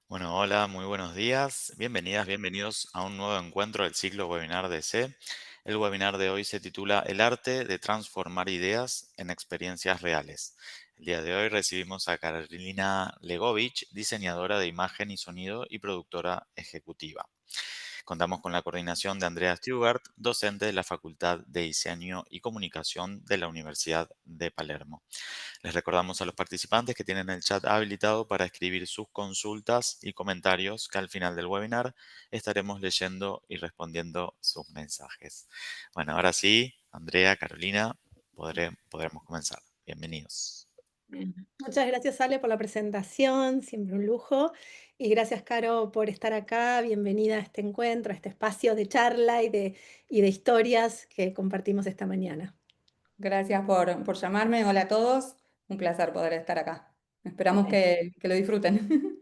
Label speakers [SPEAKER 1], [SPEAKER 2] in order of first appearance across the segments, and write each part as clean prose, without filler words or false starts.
[SPEAKER 1] Bueno, hola, muy buenos días. Bienvenidas, bienvenidos a un nuevo encuentro del ciclo webinar de C. El webinar de hoy se titula El arte de transformar ideas en experiencias reales. El día de hoy recibimos a Carolina Legovich, diseñadora de imagen y sonido y productora ejecutiva. Contamos con la coordinación de Andrea Stewart, docente de la Facultad de Diseño y Comunicación de la Universidad de Palermo. Les recordamos a los participantes que tienen el chat habilitado para escribir sus consultas y comentarios, que al final del webinar estaremos leyendo y respondiendo sus mensajes. Bueno, ahora sí, Andrea, Carolina, podremos comenzar. Bienvenidos.
[SPEAKER 2] Bien. Muchas gracias, Ale, por la presentación, siempre un lujo. Y gracias, Caro, por estar acá. Bienvenida a este encuentro, a este espacio de charla y de historias que compartimos esta mañana.
[SPEAKER 3] Gracias por llamarme. Hola a todos. Un placer poder estar acá. Esperamos
[SPEAKER 2] Bueno.
[SPEAKER 3] que lo disfruten.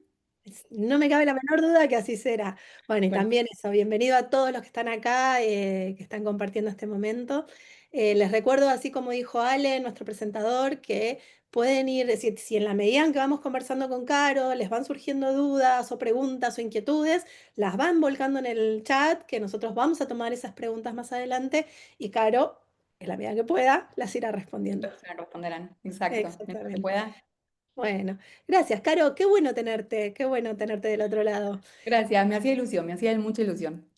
[SPEAKER 2] No me cabe la menor duda que así será. Bueno, y
[SPEAKER 3] Bueno,
[SPEAKER 2] también eso, bienvenido a todos los que están acá, que están compartiendo este momento. Les recuerdo, así como dijo Ale, nuestro presentador, que pueden ir, decir, si en la medida en que vamos conversando con Caro, les van surgiendo dudas o preguntas o inquietudes, las van volcando en el chat, que nosotros vamos a tomar esas preguntas más adelante y Caro, en la medida que pueda, las irá respondiendo.
[SPEAKER 3] se responderán. Exacto. Mientras se
[SPEAKER 2] Exactamente.
[SPEAKER 3] pueda.
[SPEAKER 2] Bueno, gracias, Caro. Qué bueno tenerte del otro lado.
[SPEAKER 3] Gracias. Me hacía ilusión, me hacía mucha ilusión.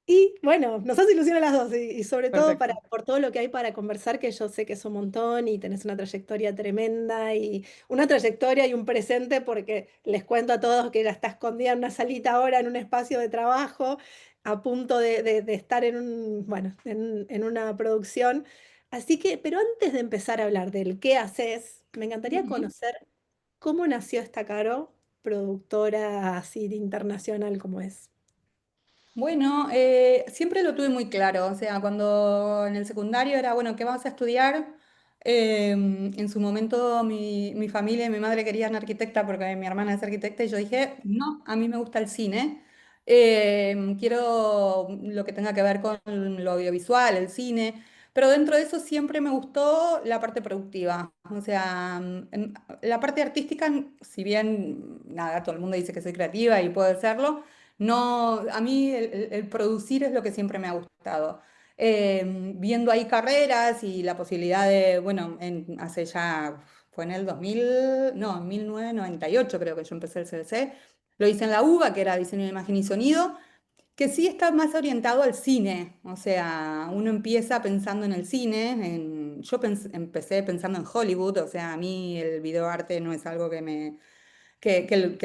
[SPEAKER 2] Y bueno, nos hace ilusión a las dos y sobre todo
[SPEAKER 3] Perfecto.
[SPEAKER 2] por todo lo que hay para conversar, que yo sé que es un montón y tenés una trayectoria tremenda y una trayectoria y un presente porque les cuento a todos que ella está escondida en una salita ahora, en un espacio de trabajo, a punto de estar bueno, en una producción. Así que, pero antes de empezar a hablar del qué haces, me encantaría
[SPEAKER 3] Ujú.
[SPEAKER 2] conocer cómo nació esta Caro, productora así de internacional como es.
[SPEAKER 3] Bueno, siempre lo tuve muy claro, o sea, cuando en el secundario era, bueno, ¿qué vamos a estudiar? En su momento mi familia y mi madre querían arquitecta porque mi hermana es arquitecta y yo dije, no, a mí me gusta el cine. Quiero lo que tenga que ver con lo audiovisual, el cine, pero dentro de eso siempre me gustó la parte productiva, o sea, la parte artística, si bien, nada, todo el mundo dice que soy creativa y puedo serlo. No, a mí el producir es lo que siempre me ha gustado. Viendo ahí carreras y la posibilidad de, bueno, hace ya, fue en el 2000, no, en 1998 creo que yo empecé el CBC. Lo hice en la UBA, que era diseño de imagen y sonido, que sí está más orientado al cine. O sea, uno empieza pensando en el cine. Yo empecé pensando en Hollywood, o sea, a mí el videoarte no es algo que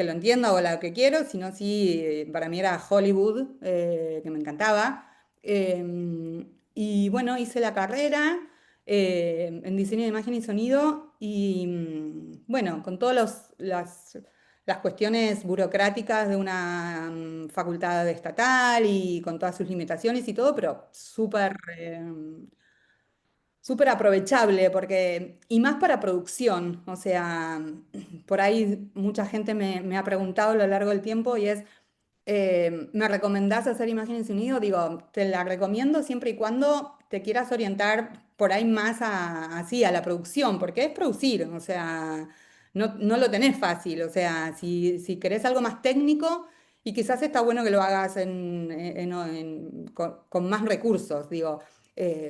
[SPEAKER 3] lo entienda o la que quiero, sino sí, para mí era Hollywood, que me encantaba. Y bueno, hice la carrera en diseño de imagen y sonido y bueno, con todas las cuestiones burocráticas de una facultad estatal y con todas sus limitaciones y todo, pero súper aprovechable, porque, y más para producción, o sea, por ahí mucha gente me ha preguntado a lo largo del tiempo y es, ¿me recomendás hacer imágenes unido? Digo, te la recomiendo siempre y cuando te quieras orientar por ahí más así, a la producción, porque es producir, o sea, no lo tenés fácil, o sea, si querés algo más técnico. Y quizás está bueno que lo hagas con más recursos, digo.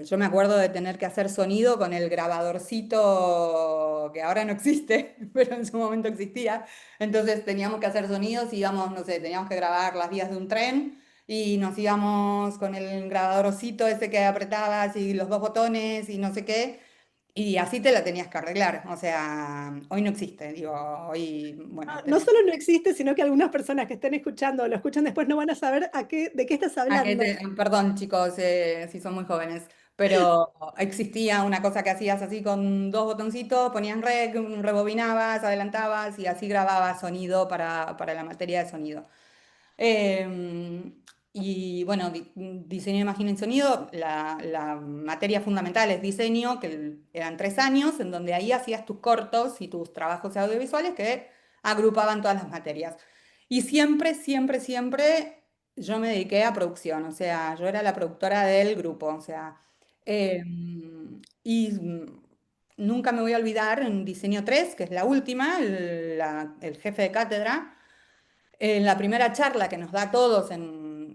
[SPEAKER 3] Yo me acuerdo de tener que hacer sonido con el grabadorcito que ahora no existe, pero en su momento existía. Entonces teníamos que hacer sonidos, íbamos, no sé, teníamos que grabar las vías de un tren y nos íbamos con el grabadorcito ese que apretabas y los dos botones y no sé qué. Y así te la tenías que arreglar. O sea, hoy no existe, digo, hoy, bueno,
[SPEAKER 2] No
[SPEAKER 3] tenés.
[SPEAKER 2] solo no existe, sino que algunas personas que estén escuchando o lo escuchan después no van a saber de qué estás hablando.
[SPEAKER 3] Perdón, chicos, si son muy jóvenes, pero existía una cosa que hacías así con dos botoncitos, ponías rec, rebobinabas, adelantabas y así grababas sonido para la materia de sonido. Eh, y bueno, diseño de imagen y sonido, la materia fundamental es diseño, que eran 3 años, en donde ahí hacías tus cortos y tus trabajos audiovisuales que agrupaban todas las materias. Y siempre, siempre, siempre yo me dediqué a producción, o sea, yo era la productora del grupo, o sea, eh, y nunca me voy a olvidar en Diseño 3 que es la última, el jefe de cátedra. En la primera charla que nos da a todos,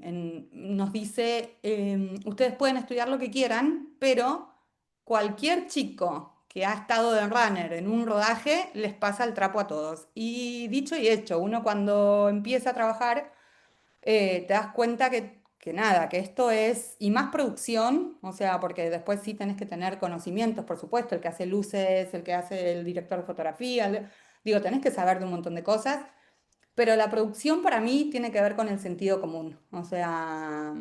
[SPEAKER 3] nos dice, ustedes pueden estudiar lo que quieran, pero cualquier chico que ha estado de runner en un rodaje les pasa el trapo a todos. Y dicho y hecho, uno cuando empieza a trabajar te das cuenta que nada, que esto es, y más producción, o sea, porque después sí tenés que tener conocimientos, por supuesto, el que hace luces, el que hace el director de fotografía, digo, tenés que saber de un montón de cosas. Pero la producción para mí tiene que ver con el sentido común. O sea,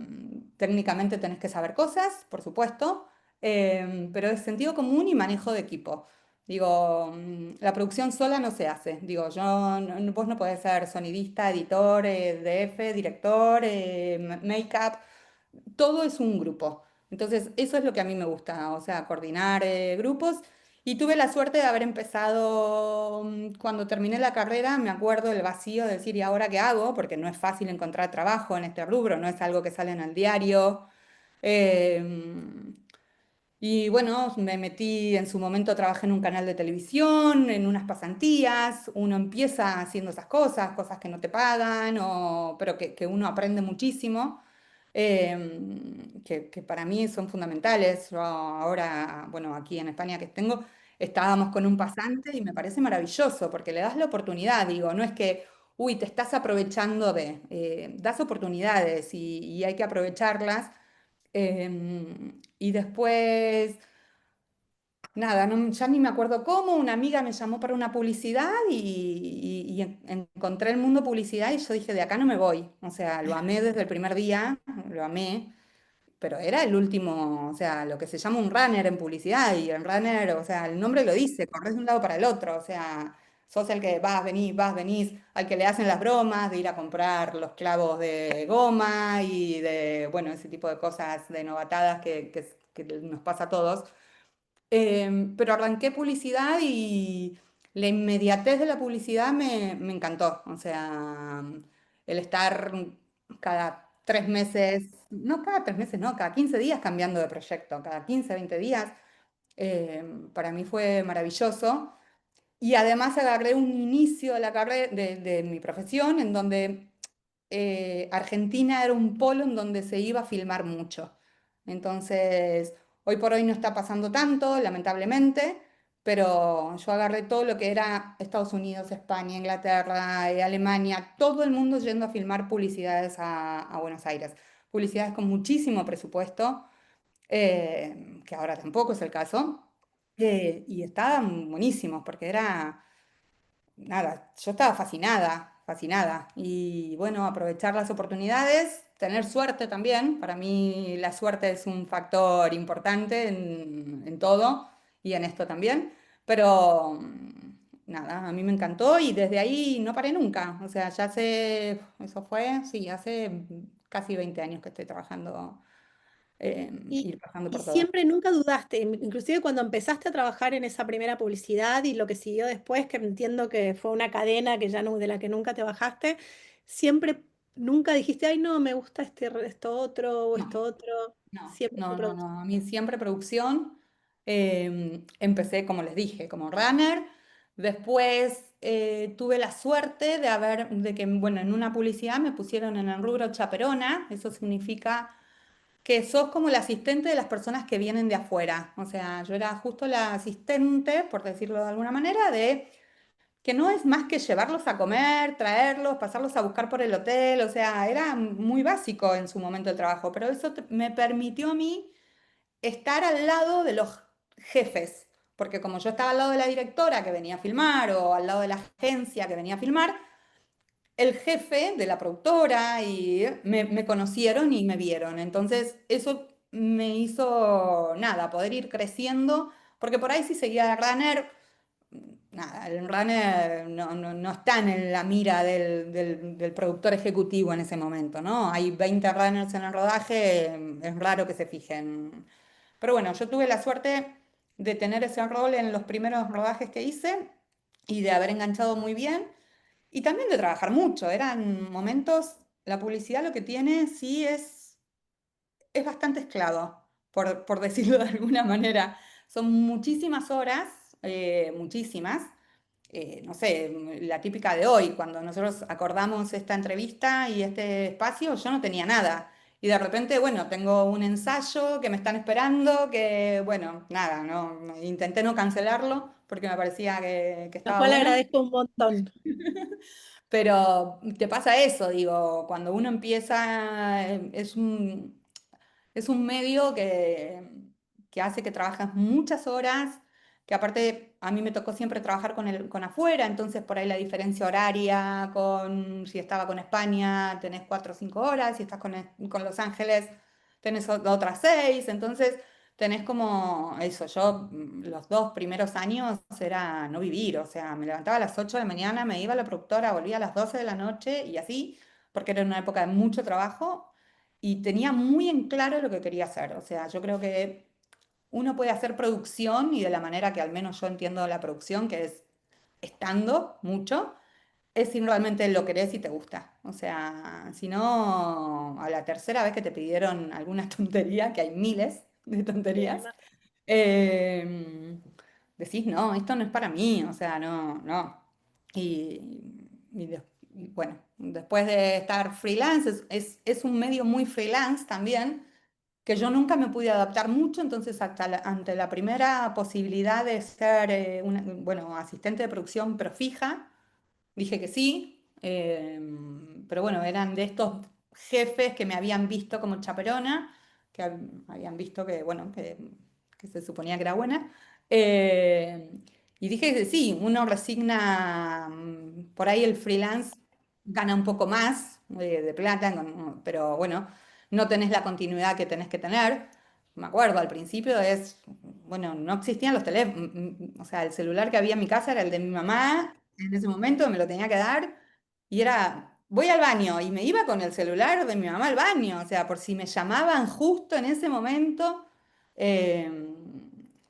[SPEAKER 3] técnicamente tenés que saber cosas, por supuesto, pero es sentido común y manejo de equipo. Digo, la producción sola no se hace. Digo, vos no podés ser sonidista, editor, DF, director, make-up. Todo es un grupo. Entonces, eso es lo que a mí me gusta, o sea, coordinar grupos. Y tuve la suerte de haber empezado, cuando terminé la carrera, me acuerdo el vacío de decir, ¿y ahora qué hago? Porque no es fácil encontrar trabajo en este rubro, no es algo que sale en el diario. Eh, y bueno, me metí en su momento, trabajé en un canal de televisión, en unas pasantías. Uno empieza haciendo esas cosas, cosas que no te pagan, pero que uno aprende muchísimo, que para mí son fundamentales. Yo ahora, bueno, aquí en España que tengo, estábamos con un pasante y me parece maravilloso porque le das la oportunidad, digo, no es que, uy, te estás aprovechando das oportunidades y hay que aprovecharlas. Y después, nada, ya ni me acuerdo cómo, una amiga me llamó para una publicidad y encontré el mundo publicidad y yo dije, de acá no me voy. O sea, lo amé desde el primer día, lo amé, pero era el último, o sea, lo que se llama un runner en publicidad y el runner, o sea, el nombre lo dice, corres de un lado para el otro, o sea, sos el que vas, venís, al que le hacen las bromas de ir a comprar los clavos de goma y de, bueno, ese tipo de cosas de novatadas que nos pasa a todos. Pero arranqué publicidad y la inmediatez de la publicidad me encantó. O sea, el estar cada 3 meses, no cada 3 meses, no, cada 15 días cambiando de proyecto, cada 15 20 días, para mí fue maravilloso. Y además agarré un inicio de la carrera de mi profesión en donde Argentina era un polo en donde se iba a filmar mucho. Entonces, hoy por hoy no está pasando tanto, lamentablemente, pero yo agarré todo lo que era Estados Unidos, España, Inglaterra, Alemania, todo el mundo yendo a filmar publicidades a Buenos Aires. Publicidades con muchísimo presupuesto, que ahora tampoco es el caso, y estaban buenísimos porque era nada, yo estaba fascinada, fascinada. Y bueno, aprovechar las oportunidades, tener suerte también. Para mí la suerte es un factor importante en todo y en esto también. Pero nada, a mí me encantó y desde ahí no paré nunca. O sea, ya hace, eso fue, sí, hace casi 20 años que estoy trabajando
[SPEAKER 2] Y,
[SPEAKER 3] y pasando
[SPEAKER 2] y
[SPEAKER 3] por todo.
[SPEAKER 2] siempre nunca dudaste, inclusive cuando empezaste a trabajar en esa primera publicidad y lo que siguió después, que entiendo que fue una cadena que ya no, de la que nunca te bajaste, siempre, nunca dijiste, ay, no, me gusta esto otro o
[SPEAKER 3] No.
[SPEAKER 2] esto otro,
[SPEAKER 3] No,
[SPEAKER 2] siempre
[SPEAKER 3] no,
[SPEAKER 2] fue
[SPEAKER 3] no,
[SPEAKER 2] producción.
[SPEAKER 3] no. A mí siempre producción. Empecé, como les dije, como runner. Después tuve la suerte de que, bueno, en una publicidad me pusieron en el rubro chaperona. Eso significa que sos como la asistente de las personas que vienen de afuera. O sea, yo era justo la asistente, por decirlo de alguna manera, de que no es más que llevarlos a comer, traerlos, pasarlos a buscar por el hotel. O sea, era muy básico en su momento el trabajo, pero eso me permitió a mí estar al lado de los jefes, porque como yo estaba al lado de la directora que venía a filmar o al lado de la agencia que venía a filmar, el jefe de la productora y me conocieron y me vieron. Entonces eso me hizo, nada, poder ir creciendo, porque por ahí si seguía runner, nada, el runner no están en la mira del productor ejecutivo en ese momento, ¿no? Hay 20 runners en el rodaje, es raro que se fijen. Pero bueno, yo tuve la suerte de tener ese rol en los primeros rodajes que hice y de haber enganchado muy bien y también de trabajar mucho. Eran momentos, la publicidad lo que tiene sí es bastante esclavo, por decirlo de alguna manera. Son muchísimas horas, muchísimas. no sé, la típica de hoy, cuando nosotros acordamos esta entrevista y este espacio, yo no tenía nada. Y de repente, bueno, tengo un ensayo que me están esperando, que, bueno, nada, no, intenté no cancelarlo porque me parecía que
[SPEAKER 2] Lo
[SPEAKER 3] estaba
[SPEAKER 2] cual
[SPEAKER 3] bueno.
[SPEAKER 2] agradezco un montón.
[SPEAKER 3] Pero te pasa eso, digo, cuando uno empieza, es un medio que hace que trabajas muchas horas, que aparte a mí me tocó siempre trabajar con afuera, entonces por ahí la diferencia horaria, si estaba con España tenés 4 o 5 horas, si estás con Los Ángeles tenés otras 6, entonces tenés como eso, yo los 2 primeros años era no vivir, o sea, me levantaba a las 8 de la mañana, me iba a la productora, volvía a las 12 de la noche y así, porque era una época de mucho trabajo y tenía muy en claro lo que quería hacer. O sea, yo creo que uno puede hacer producción y de la manera que al menos yo entiendo la producción, que es estando mucho, es si realmente lo querés y te gusta. O sea, si no, a la tercera vez que te pidieron alguna tontería, que hay miles de tonterías, eh, decís, no, esto no es para mí, o sea, no, no. Y bueno, después de estar freelance, es un medio muy freelance también, que yo nunca me pude adaptar mucho, entonces ante la primera posibilidad de ser, bueno, asistente de producción, pero fija, dije que sí, pero bueno, eran de estos jefes que me habían visto como chaperona, que habían visto que, bueno, que se suponía que era buena. eh, y dije que sí, uno resigna, por ahí el freelance gana un poco más de plata, pero bueno, no tenés la continuidad que tenés que tener. Me acuerdo, al principio bueno, no existían los teléfonos, o sea, el celular que había en mi casa era el de mi mamá en ese momento, me lo tenía que dar y era, voy al baño y me iba con el celular de mi mamá al baño, o sea, por si me llamaban justo en ese momento, eh,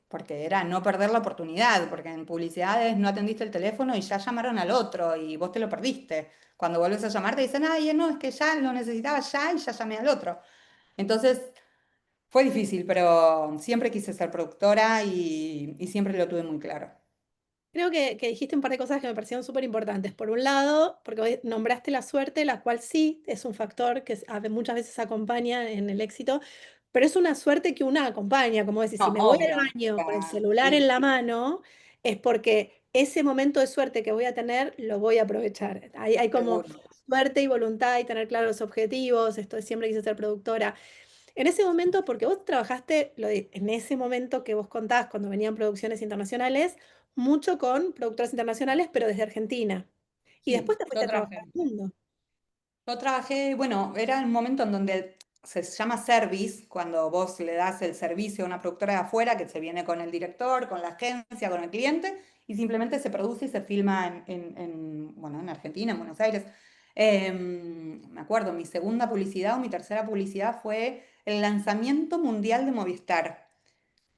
[SPEAKER 3] porque era no perder la oportunidad, porque en publicidades no atendiste el teléfono y ya llamaron al otro y vos te lo perdiste. Cuando vuelves a llamar te dicen, ay, no, es que ya lo necesitaba ya y ya llamé al otro. Entonces, fue difícil, pero siempre quise ser productora y siempre lo tuve muy claro.
[SPEAKER 2] Creo que dijiste un par de cosas que me parecieron súper importantes. Por un lado, porque hoy nombraste la suerte, la cual sí es un factor que muchas veces acompaña en el éxito, pero es una suerte que una acompaña, como decir,
[SPEAKER 3] No,
[SPEAKER 2] si me voy al
[SPEAKER 3] obvio.
[SPEAKER 2] baño con el
[SPEAKER 3] Ah,
[SPEAKER 2] celular en
[SPEAKER 3] sí,
[SPEAKER 2] la mano, es porque ese momento de suerte que voy a tener lo voy a aprovechar. Hay como
[SPEAKER 3] seguro.
[SPEAKER 2] suerte y voluntad y tener claros los objetivos, esto siempre quise ser productora. En ese momento, porque vos trabajaste en ese momento que vos contás, cuando venían producciones internacionales, mucho con productoras internacionales, pero desde Argentina. Y después
[SPEAKER 3] Sí,
[SPEAKER 2] te
[SPEAKER 3] yo
[SPEAKER 2] fuiste a trabajar
[SPEAKER 3] trabajé.
[SPEAKER 2] al mundo.
[SPEAKER 3] Yo trabajé, bueno, era el momento en donde se llama service, cuando vos le das el servicio a una productora de afuera que se viene con el director, con la agencia, con el cliente, y simplemente se produce y se filma bueno, en Argentina, en Buenos Aires. Me acuerdo, mi segunda publicidad o mi tercera publicidad fue el lanzamiento mundial de Movistar.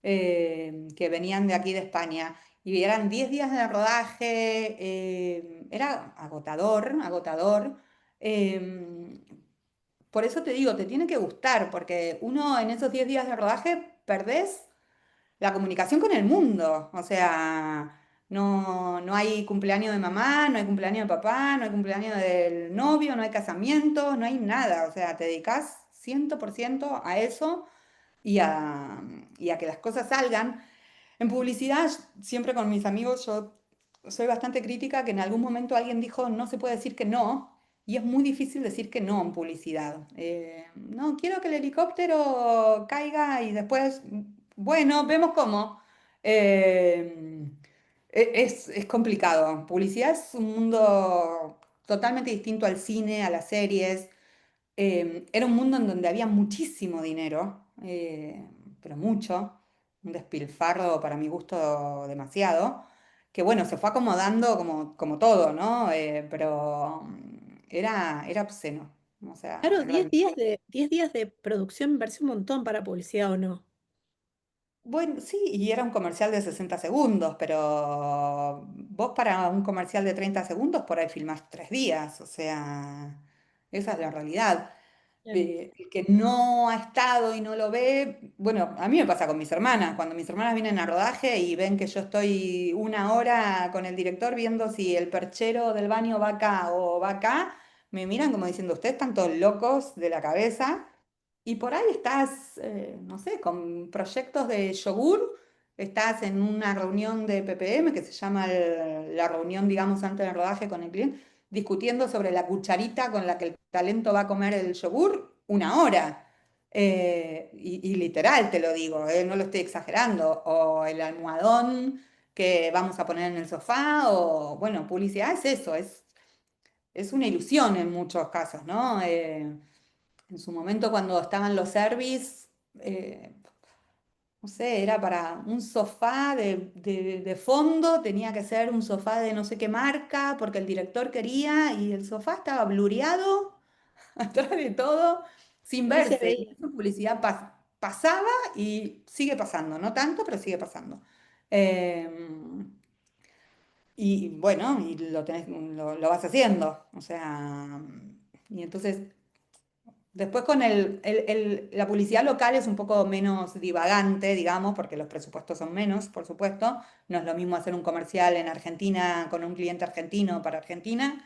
[SPEAKER 3] Que venían de aquí de España. Y eran 10 días de rodaje, era agotador, agotador. eh, por eso te digo, te tiene que gustar, porque uno en esos 10 días de rodaje perdés la comunicación con el mundo. O sea, no hay cumpleaños de mamá, no hay cumpleaños de papá, no hay cumpleaños del novio, no hay casamiento, no hay nada. O sea, te dedicas 100% a eso y y a que las cosas salgan. En publicidad, siempre con mis amigos, yo soy bastante crítica que en algún momento alguien dijo no se puede decir que no, y es muy difícil decir que no en publicidad. No, quiero que el helicóptero caiga y después, bueno, vemos cómo. Eh, es complicado. Publicidad es un mundo totalmente distinto al cine, a las series. Era un mundo en donde había muchísimo dinero, pero mucho, un despilfarro para mi gusto demasiado, que bueno, se fue acomodando como todo, ¿no? Pero era obsceno, o sea,
[SPEAKER 2] Claro,
[SPEAKER 3] era
[SPEAKER 2] 10 días de producción me parece un montón para publicidad, ¿o no?
[SPEAKER 3] bueno, sí, y era un comercial de 60 segundos, pero vos para un comercial de 30 segundos por ahí filmás 3 días, o sea, esa es la realidad.
[SPEAKER 2] Bien.
[SPEAKER 3] El que no ha estado y no lo ve, bueno, a mí me pasa con mis hermanas, cuando mis hermanas vienen a rodaje y ven que yo estoy una hora con el director viendo si el perchero del baño va acá o va acá, me miran como diciendo, ustedes están todos locos de la cabeza. Y por ahí estás, no sé, con proyectos de yogur, estás en una reunión de PPM que se llama la reunión, digamos, antes del rodaje con el cliente, discutiendo sobre la cucharita con la que el talento va a comer el yogur una hora. Y literal te lo digo, no lo estoy exagerando. O el almohadón que vamos a poner en el sofá, o bueno, publicidad es eso, es una ilusión en muchos casos, ¿no? En su momento cuando estaban los service, eh, no sé, era para un sofá de fondo, tenía que ser un sofá de no sé qué marca, porque el director quería, y el sofá estaba blureado atrás de todo, sin
[SPEAKER 2] No se
[SPEAKER 3] verse.
[SPEAKER 2] veía.
[SPEAKER 3] Y esa publicidad pasaba y sigue pasando, no tanto, pero sigue pasando. Eh, y bueno, y lo vas haciendo, o sea, y entonces después con la publicidad local es un poco menos divagante, digamos, porque los presupuestos son menos, por supuesto. No es lo mismo hacer un comercial en Argentina con un cliente argentino para Argentina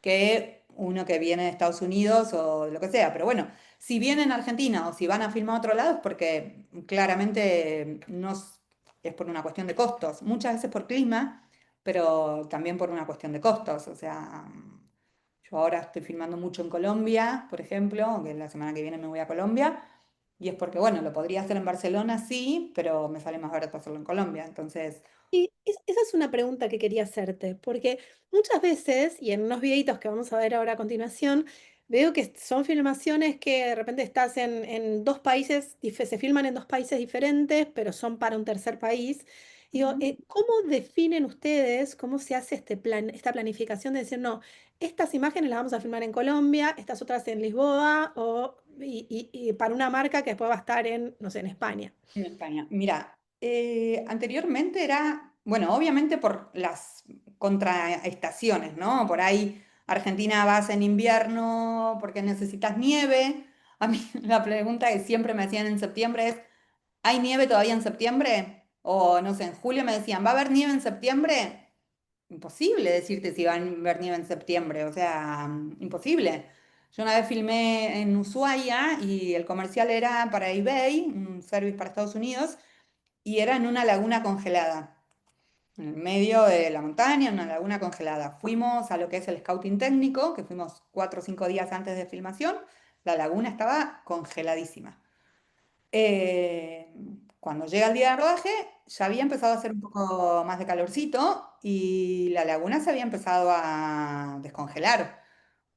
[SPEAKER 3] que uno que viene de Estados Unidos o lo que sea. Pero bueno, si vienen a Argentina o si van a filmar a otro lado es porque claramente no es por una cuestión de costos. Muchas veces por clima, pero también por una cuestión de costos. O sea, yo ahora estoy filmando mucho en Colombia, por ejemplo, que la semana que viene me voy a Colombia. Y es porque, bueno, lo podría hacer en Barcelona, sí, pero me sale más barato hacerlo en Colombia. Entonces,
[SPEAKER 2] Y esa es una pregunta que quería hacerte, porque muchas veces, y en unos videitos que vamos a ver ahora a continuación, veo que son filmaciones que de repente estás en dos países, se filman en dos países diferentes, pero son para un tercer país. Y digo,
[SPEAKER 3] ujú.
[SPEAKER 2] ¿cómo definen ustedes, cómo se hace este plan, esta planificación de decir, no, estas imágenes las vamos a filmar en Colombia, estas otras en Lisboa, y para una marca que después va a estar en, no sé, en España?
[SPEAKER 3] En España. Mira, anteriormente era, bueno, obviamente por las contraestaciones, ¿no? Por ahí Argentina vas en invierno porque necesitas nieve. A mí la pregunta que siempre me hacían en septiembre es, ¿hay nieve todavía en septiembre? O no sé, en julio me decían, ¿va a haber nieve en septiembre? Imposible decirte si va a haber nieve en septiembre, o sea, imposible. Yo una vez filmé en Ushuaia y el comercial era para eBay, un service para Estados Unidos, y era en una laguna congelada, en el medio de la montaña, en una laguna congelada. Fuimos a lo que es el scouting técnico, que fuimos 4 o 5 días antes de filmación, la laguna estaba congeladísima. Eh, Cuando llega el día de rodaje, ya había empezado a hacer un poco más de calorcito y la laguna se había empezado a descongelar.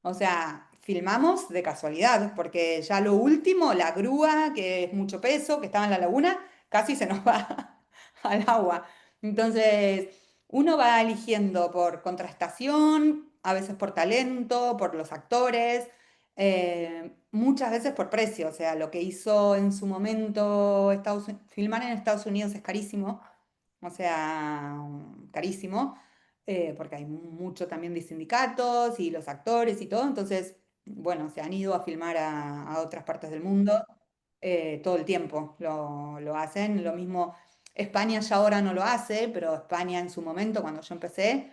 [SPEAKER 3] O sea, filmamos de casualidad, porque ya lo último, la grúa, que es mucho peso, que estaba en la laguna, casi se nos va al agua. Entonces, uno va eligiendo por contrastación, a veces por talento, por los actores, muchas veces por precio. O sea, lo que hizo en su momento filmar en Estados Unidos es carísimo, o sea, carísimo, porque hay mucho también de sindicatos y los actores y todo, entonces, bueno, se han ido a filmar a otras partes del mundo todo el tiempo, lo hacen, lo mismo, España ya ahora no lo hace, pero España en su momento, cuando yo empecé,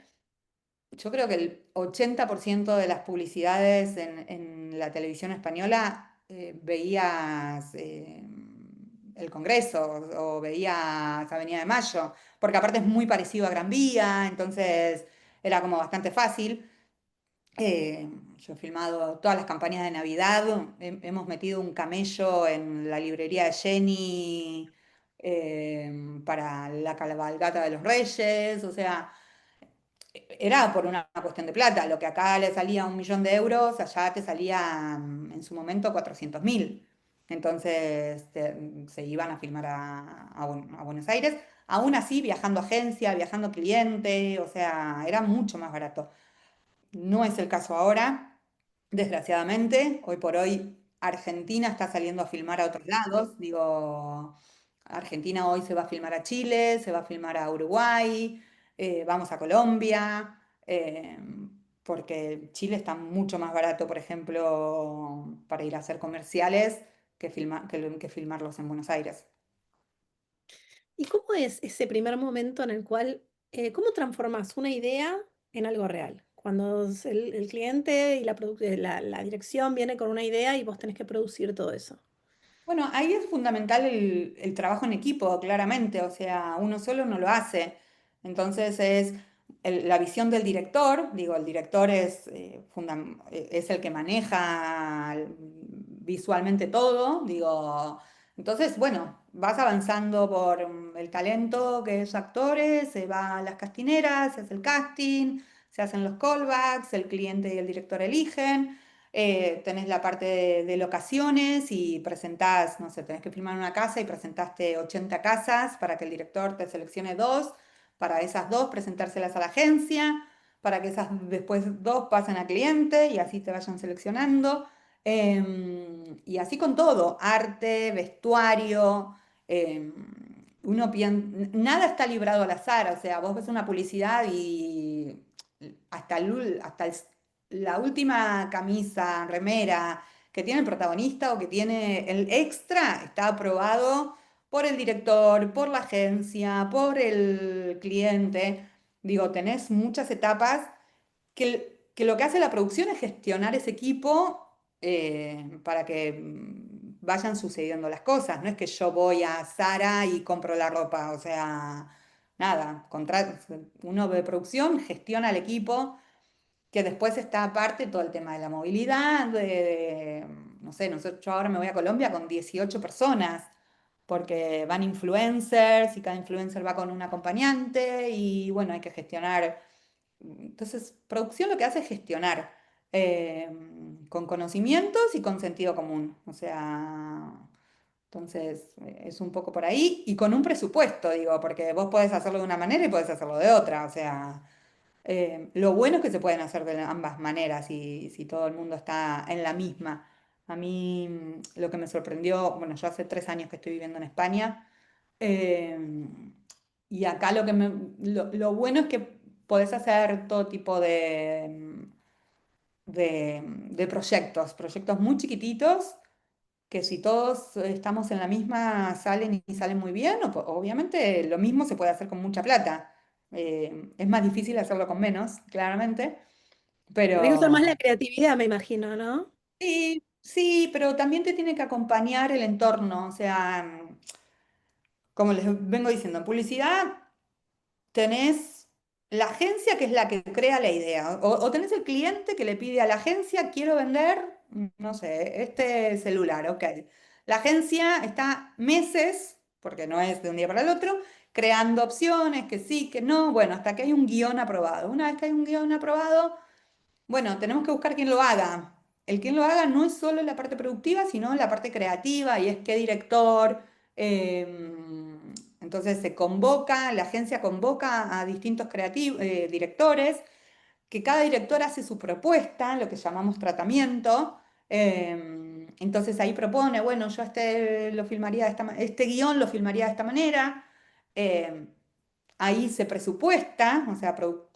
[SPEAKER 3] yo creo que el 80% de las publicidades en la televisión española veías el Congreso o veías Avenida de Mayo, porque aparte es muy parecido a Gran Vía, entonces era como bastante fácil. Yo he filmado todas las campañas de Navidad, hemos metido un camello en la librería de Jenny para la cabalgata de los Reyes, o sea era por una cuestión de plata. Lo que acá le salía 1 millón de euros, allá te salía en su momento 400.000. Entonces se iban a filmar a Buenos Aires. Aún así, viajando agencia, viajando cliente, o sea, era mucho más barato. No es el caso ahora, desgraciadamente. Hoy por hoy Argentina está saliendo a filmar a otros lados. Digo, Argentina hoy se va a filmar a Chile, se va a filmar a Uruguay, vamos a Colombia. porque Chile está mucho más barato, por ejemplo, para ir a hacer comerciales que filmarlos en Buenos Aires.
[SPEAKER 2] ¿Y cómo es ese primer momento en el cual, cómo transformas una idea en algo real? Cuando el cliente y la dirección viene con una idea y vos tenés que producir todo eso.
[SPEAKER 3] Bueno, ahí es fundamental el trabajo en equipo, claramente, o sea, uno solo no lo hace. Entonces es la visión del director, digo, el director es el que maneja visualmente todo, digo, entonces, bueno, vas avanzando por el talento que es actores, se va a las castineras, se hace el casting, se hacen los callbacks, el cliente y el director eligen. Tenés la parte de locaciones y presentás, no sé, tenés que filmar una casa y presentaste 80 casas para que el director te seleccione dos, para esas dos presentárselas a la agencia, para que esas después dos pasen a cliente y así te vayan seleccionando. Y así con todo, arte, vestuario. em, Nada está librado al azar, o sea, vos ves una publicidad y hasta la última camisa, remera que tiene el protagonista o que tiene el extra está aprobado por el director, por la agencia, por el cliente. Digo, tenés muchas etapas que lo que hace la producción es gestionar ese equipo para que vayan sucediendo las cosas. No es que yo voy a Zara y compro la ropa, o sea, nada, uno de producción gestiona el equipo que después está aparte todo el tema de la movilidad, no sé, yo ahora me voy a Colombia con 18 personas, porque van influencers y cada influencer va con un acompañante y bueno, hay que gestionar. Entonces, producción lo que hace es gestionar eh, con conocimientos y con sentido común. O sea, entonces es un poco por ahí y con un presupuesto, digo, porque vos podés hacerlo de una manera y podés hacerlo de otra. O sea, lo bueno es que se pueden hacer de ambas maneras y si todo el mundo está en la misma. A mí lo que me sorprendió, bueno, yo hace 3 años que estoy viviendo en España eh, y acá lo bueno es que podés hacer todo tipo de proyectos muy chiquititos que si todos estamos en la misma salen y salen muy bien, obviamente lo mismo se puede hacer con mucha plata. Es más difícil hacerlo con menos, claramente,
[SPEAKER 2] Tenés que usar más la
[SPEAKER 3] pero
[SPEAKER 2] creatividad, me imagino, ¿no?
[SPEAKER 3] sí, sí, pero también te tiene que acompañar el entorno. O sea, como les vengo diciendo, en publicidad tenés la agencia que es la que crea la idea, o tenés el cliente que le pide a la agencia, quiero vender, no sé, este celular, ok. La agencia está meses, porque no es de un día para el otro, creando opciones, que sí, que no, bueno, hasta que hay un guión aprobado. Una vez que hay un guión aprobado, bueno, tenemos que buscar quién lo haga. El quien lo haga no es solo la parte productiva, sino la parte creativa, y es qué director. Entonces se convoca, la agencia convoca a distintos directores, que cada director hace su propuesta, lo que llamamos tratamiento. Entonces ahí propone, bueno, yo lo filmaría este guión lo filmaría de esta manera. em, Ahí se presupuesta, o sea,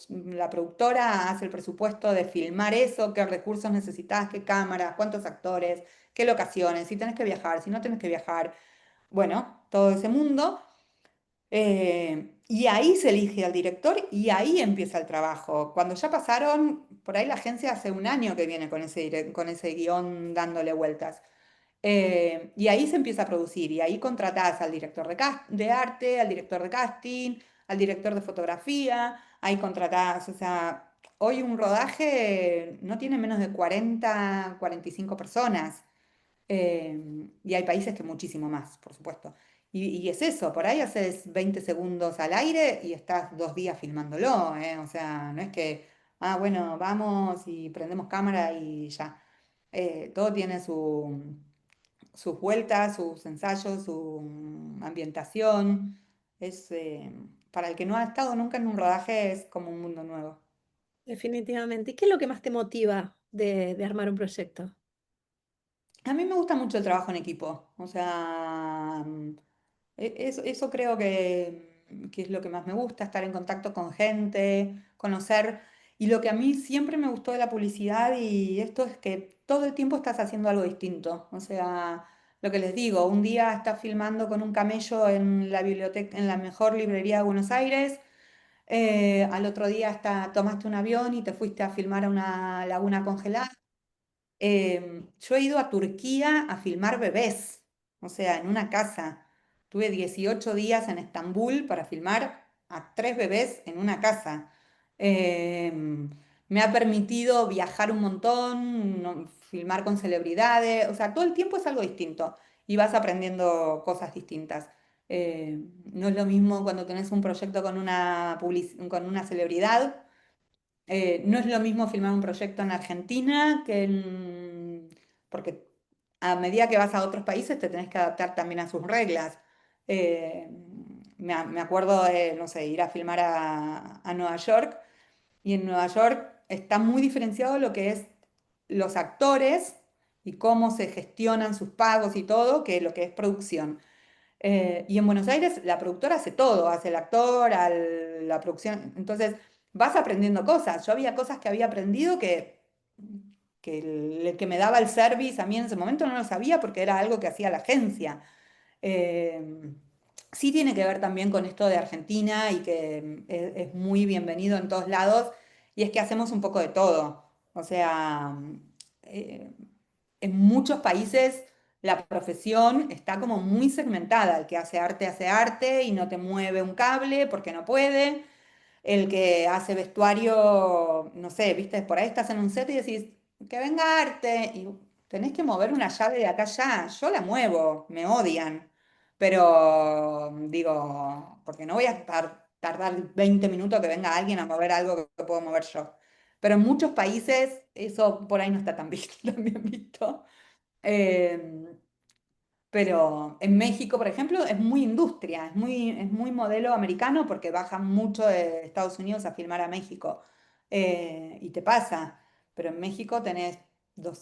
[SPEAKER 3] la productora hace el presupuesto de filmar eso, qué recursos necesitas, qué cámaras, cuántos actores, qué locaciones, si tenés que viajar, si no tenés que viajar, bueno, todo ese mundo. Y ahí se elige al director y ahí empieza el trabajo. Cuando ya pasaron, por ahí la agencia hace un año que viene con ese guión dándole vueltas. Y ahí se empieza a producir y ahí contratás al director de arte, al director de casting, al director de fotografía, ahí contratás, o sea, hoy un rodaje no tiene menos de 45 personas. Y hay países que muchísimo más, por supuesto. Y es eso, por ahí haces 20 segundos al aire y estás 2 días filmándolo, ¿eh? O sea, no es que, bueno, vamos y prendemos cámara y ya. Todo tiene sus vueltas, sus ensayos, su ambientación. Para el que no ha estado nunca en un rodaje es como un mundo nuevo.
[SPEAKER 2] Definitivamente. ¿Y qué es lo que más te motiva de armar un proyecto?
[SPEAKER 3] A mí me gusta mucho el trabajo en equipo, o sea, eso creo que es lo que más me gusta, estar en contacto con gente, conocer. Y lo que a mí siempre me gustó de la publicidad y esto es que todo el tiempo estás haciendo algo distinto. O sea, lo que les digo, un día estás filmando con un camello en la biblioteca, en la mejor librería de Buenos Aires, al otro día tomaste un avión y te fuiste a filmar a una laguna congelada. Yo he ido a Turquía a filmar bebés, o sea, en una casa. Tuve 18 días en Estambul para filmar a 3 bebés en una casa. Me ha permitido viajar un montón, filmar con celebridades, o sea, todo el tiempo es algo distinto y vas aprendiendo cosas distintas. No es lo mismo cuando tenés un proyecto con con una celebridad, no es lo mismo filmar un proyecto en Argentina porque a medida que vas a otros países te tenés que adaptar también a sus reglas. Eh, me acuerdo de, no sé, ir a filmar a Nueva York y en Nueva York está muy diferenciado lo que es los actores y cómo se gestionan sus pagos y todo, que lo que es producción. Y en Buenos Aires la productora hace todo, hace el actor, la producción. Entonces vas aprendiendo cosas. Yo había cosas que había aprendido que el que me daba el service a mí en ese momento no lo sabía porque era algo que hacía la agencia. Eh, sí tiene que ver también con esto de Argentina y que es muy bienvenido en todos lados y es que hacemos un poco de todo. O sea, eh, en muchos países la profesión está como muy segmentada. El que hace arte y no te mueve un cable porque no puede. El que hace vestuario, no sé, viste, por ahí estás en un set y decís, que venga arte. Y tenés que mover una llave de acá ya. Yo la muevo, me odian. Pero digo, porque no voy a tardar 20 minutos que venga alguien a mover algo que puedo mover yo. Pero en muchos países eso por ahí no está tan visto, también visto. Eh, pero en México, por ejemplo, es muy industria, es muy modelo americano porque bajan mucho de Estados Unidos a filmar a México. Y te pasa, pero en México tenés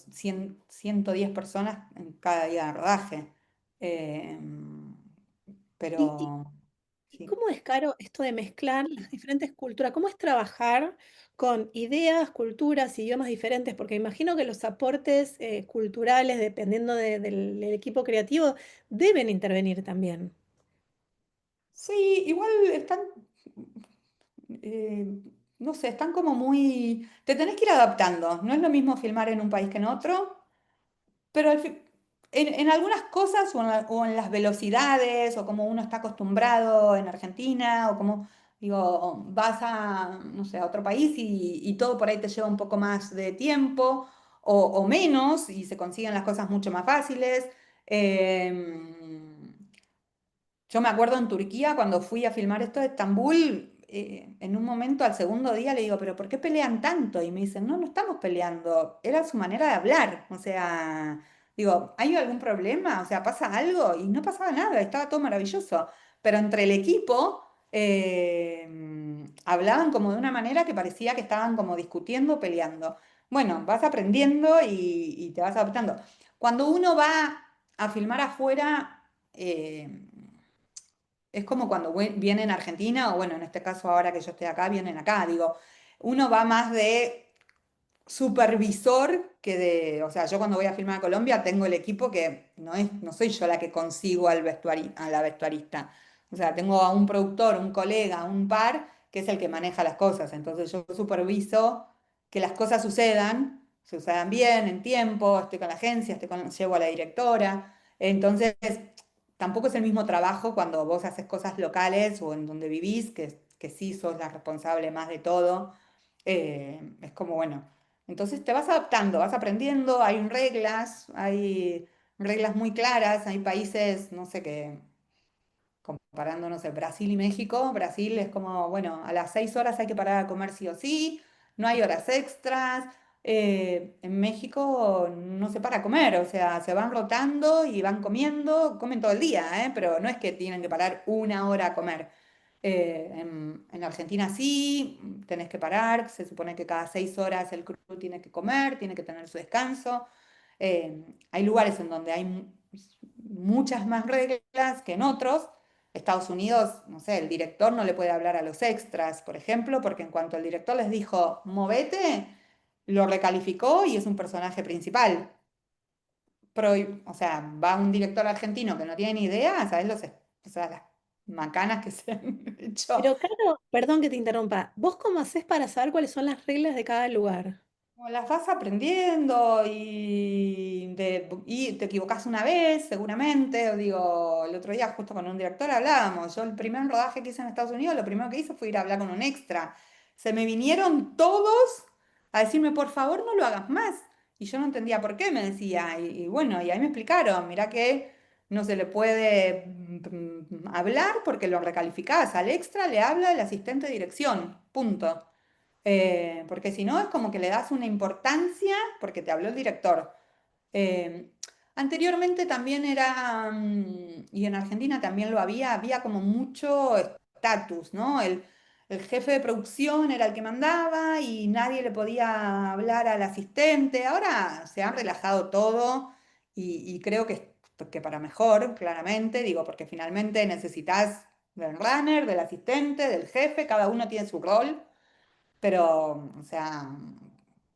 [SPEAKER 3] 110 personas en cada día de rodaje. Eh,
[SPEAKER 2] ¿Y, y-
[SPEAKER 3] pero
[SPEAKER 2] y
[SPEAKER 3] sí.
[SPEAKER 2] cómo es, Caro, esto de mezclar las diferentes culturas? ¿Cómo es trabajar con ideas, culturas, idiomas diferentes? Porque imagino que los aportes culturales, dependiendo del equipo creativo, deben intervenir también.
[SPEAKER 3] Sí, igual están, eh, no sé, están como muy... Te tenés que ir adaptando. No es lo mismo filmar en un país que en otro. Pero en algunas cosas o en las velocidades o como uno está acostumbrado en Argentina o como, digo, vas a, no sé, a otro país y todo por ahí te lleva un poco más de tiempo o menos y se consiguen las cosas mucho más fáciles. Em, yo me acuerdo en Turquía cuando fui a filmar esto de Estambul, en un momento al segundo día le digo, pero ¿por qué pelean tanto? Y me dicen, no, no estamos peleando, era su manera de hablar. O sea, digo, ¿hay algún problema? O sea, ¿pasa algo? Y no pasaba nada, estaba todo maravilloso. Pero entre el equipo hablaban como de una manera que parecía que estaban como discutiendo, peleando. Bueno, vas aprendiendo y te vas adaptando. Cuando uno va a filmar afuera, es como cuando vienen a Argentina, o bueno, en este caso ahora que yo estoy acá, vienen acá, digo, uno va más de supervisor que de, o sea, yo cuando voy a filmar a Colombia tengo el equipo que no soy yo la que consigo a la vestuarista. O sea, tengo a un productor, un colega, un par, que es el que maneja las cosas. Entonces yo superviso que las cosas sucedan bien, en tiempo, estoy con la agencia, llevo a la directora. Entonces, tampoco es el mismo trabajo cuando vos haces cosas locales o en donde vivís, que sí sos la responsable más de todo. Es como, bueno, entonces te vas adaptando, vas aprendiendo, hay reglas muy claras, hay países, no sé qué, comparando, no sé, Brasil y México. Brasil es como, bueno, a las 6 horas hay que parar a comer sí o sí, no hay horas extras. En México no se para a comer, o sea, se van rotando y van comiendo, comen todo el día, pero no es que tienen que parar una hora a comer. En Argentina sí, tenés que parar, se supone que cada 6 horas el crew tiene que comer, tiene que tener su descanso. Hay lugares en donde hay muchas más reglas que en otros. Estados Unidos, no sé, el director no le puede hablar a los extras, por ejemplo, porque en cuanto el director les dijo, movete, lo recalificó y es un personaje principal. O sea, va un director argentino que no tiene ni idea, ¿sabes? O sea, las macanas que se han hecho.
[SPEAKER 2] Pero claro, perdón que te interrumpa, ¿vos cómo haces para saber cuáles son las reglas de cada lugar?
[SPEAKER 3] Como las vas aprendiendo y te equivocás una vez, seguramente. O digo, el otro día justo con un director hablábamos. Yo el primer rodaje que hice en Estados Unidos, lo primero que hice fue ir a hablar con un extra. Se me vinieron todos a decirme, por favor, no lo hagas más. Y yo no entendía por qué, me decía. Y bueno, y ahí me explicaron, mirá que no se le puede hablar porque lo recalificás. Al extra le habla el asistente de dirección, punto. Porque si no es como que le das una importancia porque te habló el director. Eh, Anteriormente también era, y en Argentina también lo había como mucho estatus, ¿no? El jefe de producción era el que mandaba y nadie le podía hablar al asistente. Ahora se ha relajado todo y creo que para mejor, claramente, digo, porque finalmente necesitas del runner, del asistente, del jefe, cada uno tiene su rol. Pero, o sea,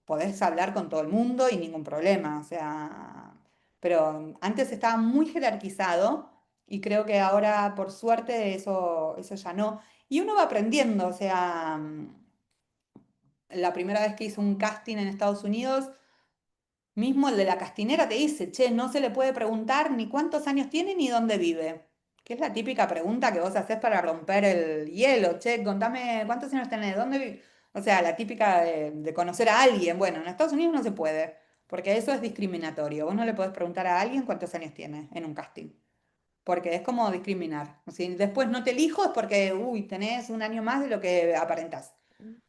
[SPEAKER 3] podés hablar con todo el mundo y ningún problema, o sea, pero antes estaba muy jerarquizado y creo que ahora, por suerte, eso ya no. Y uno va aprendiendo, o sea, la primera vez que hice un casting en Estados Unidos, mismo el de la castinera te dice, che, no se le puede preguntar ni cuántos años tiene ni dónde vive. Que es la típica pregunta que vos haces para romper el hielo. Che, contame cuántos años tenés, dónde vive. O sea, la típica de conocer a alguien. Bueno, en Estados Unidos no se puede, porque eso es discriminatorio. Vos no le podés preguntar a alguien cuántos años tiene en un casting, porque es como discriminar. Si después no te elijo es porque, uy, tenés un año más de lo que aparentás.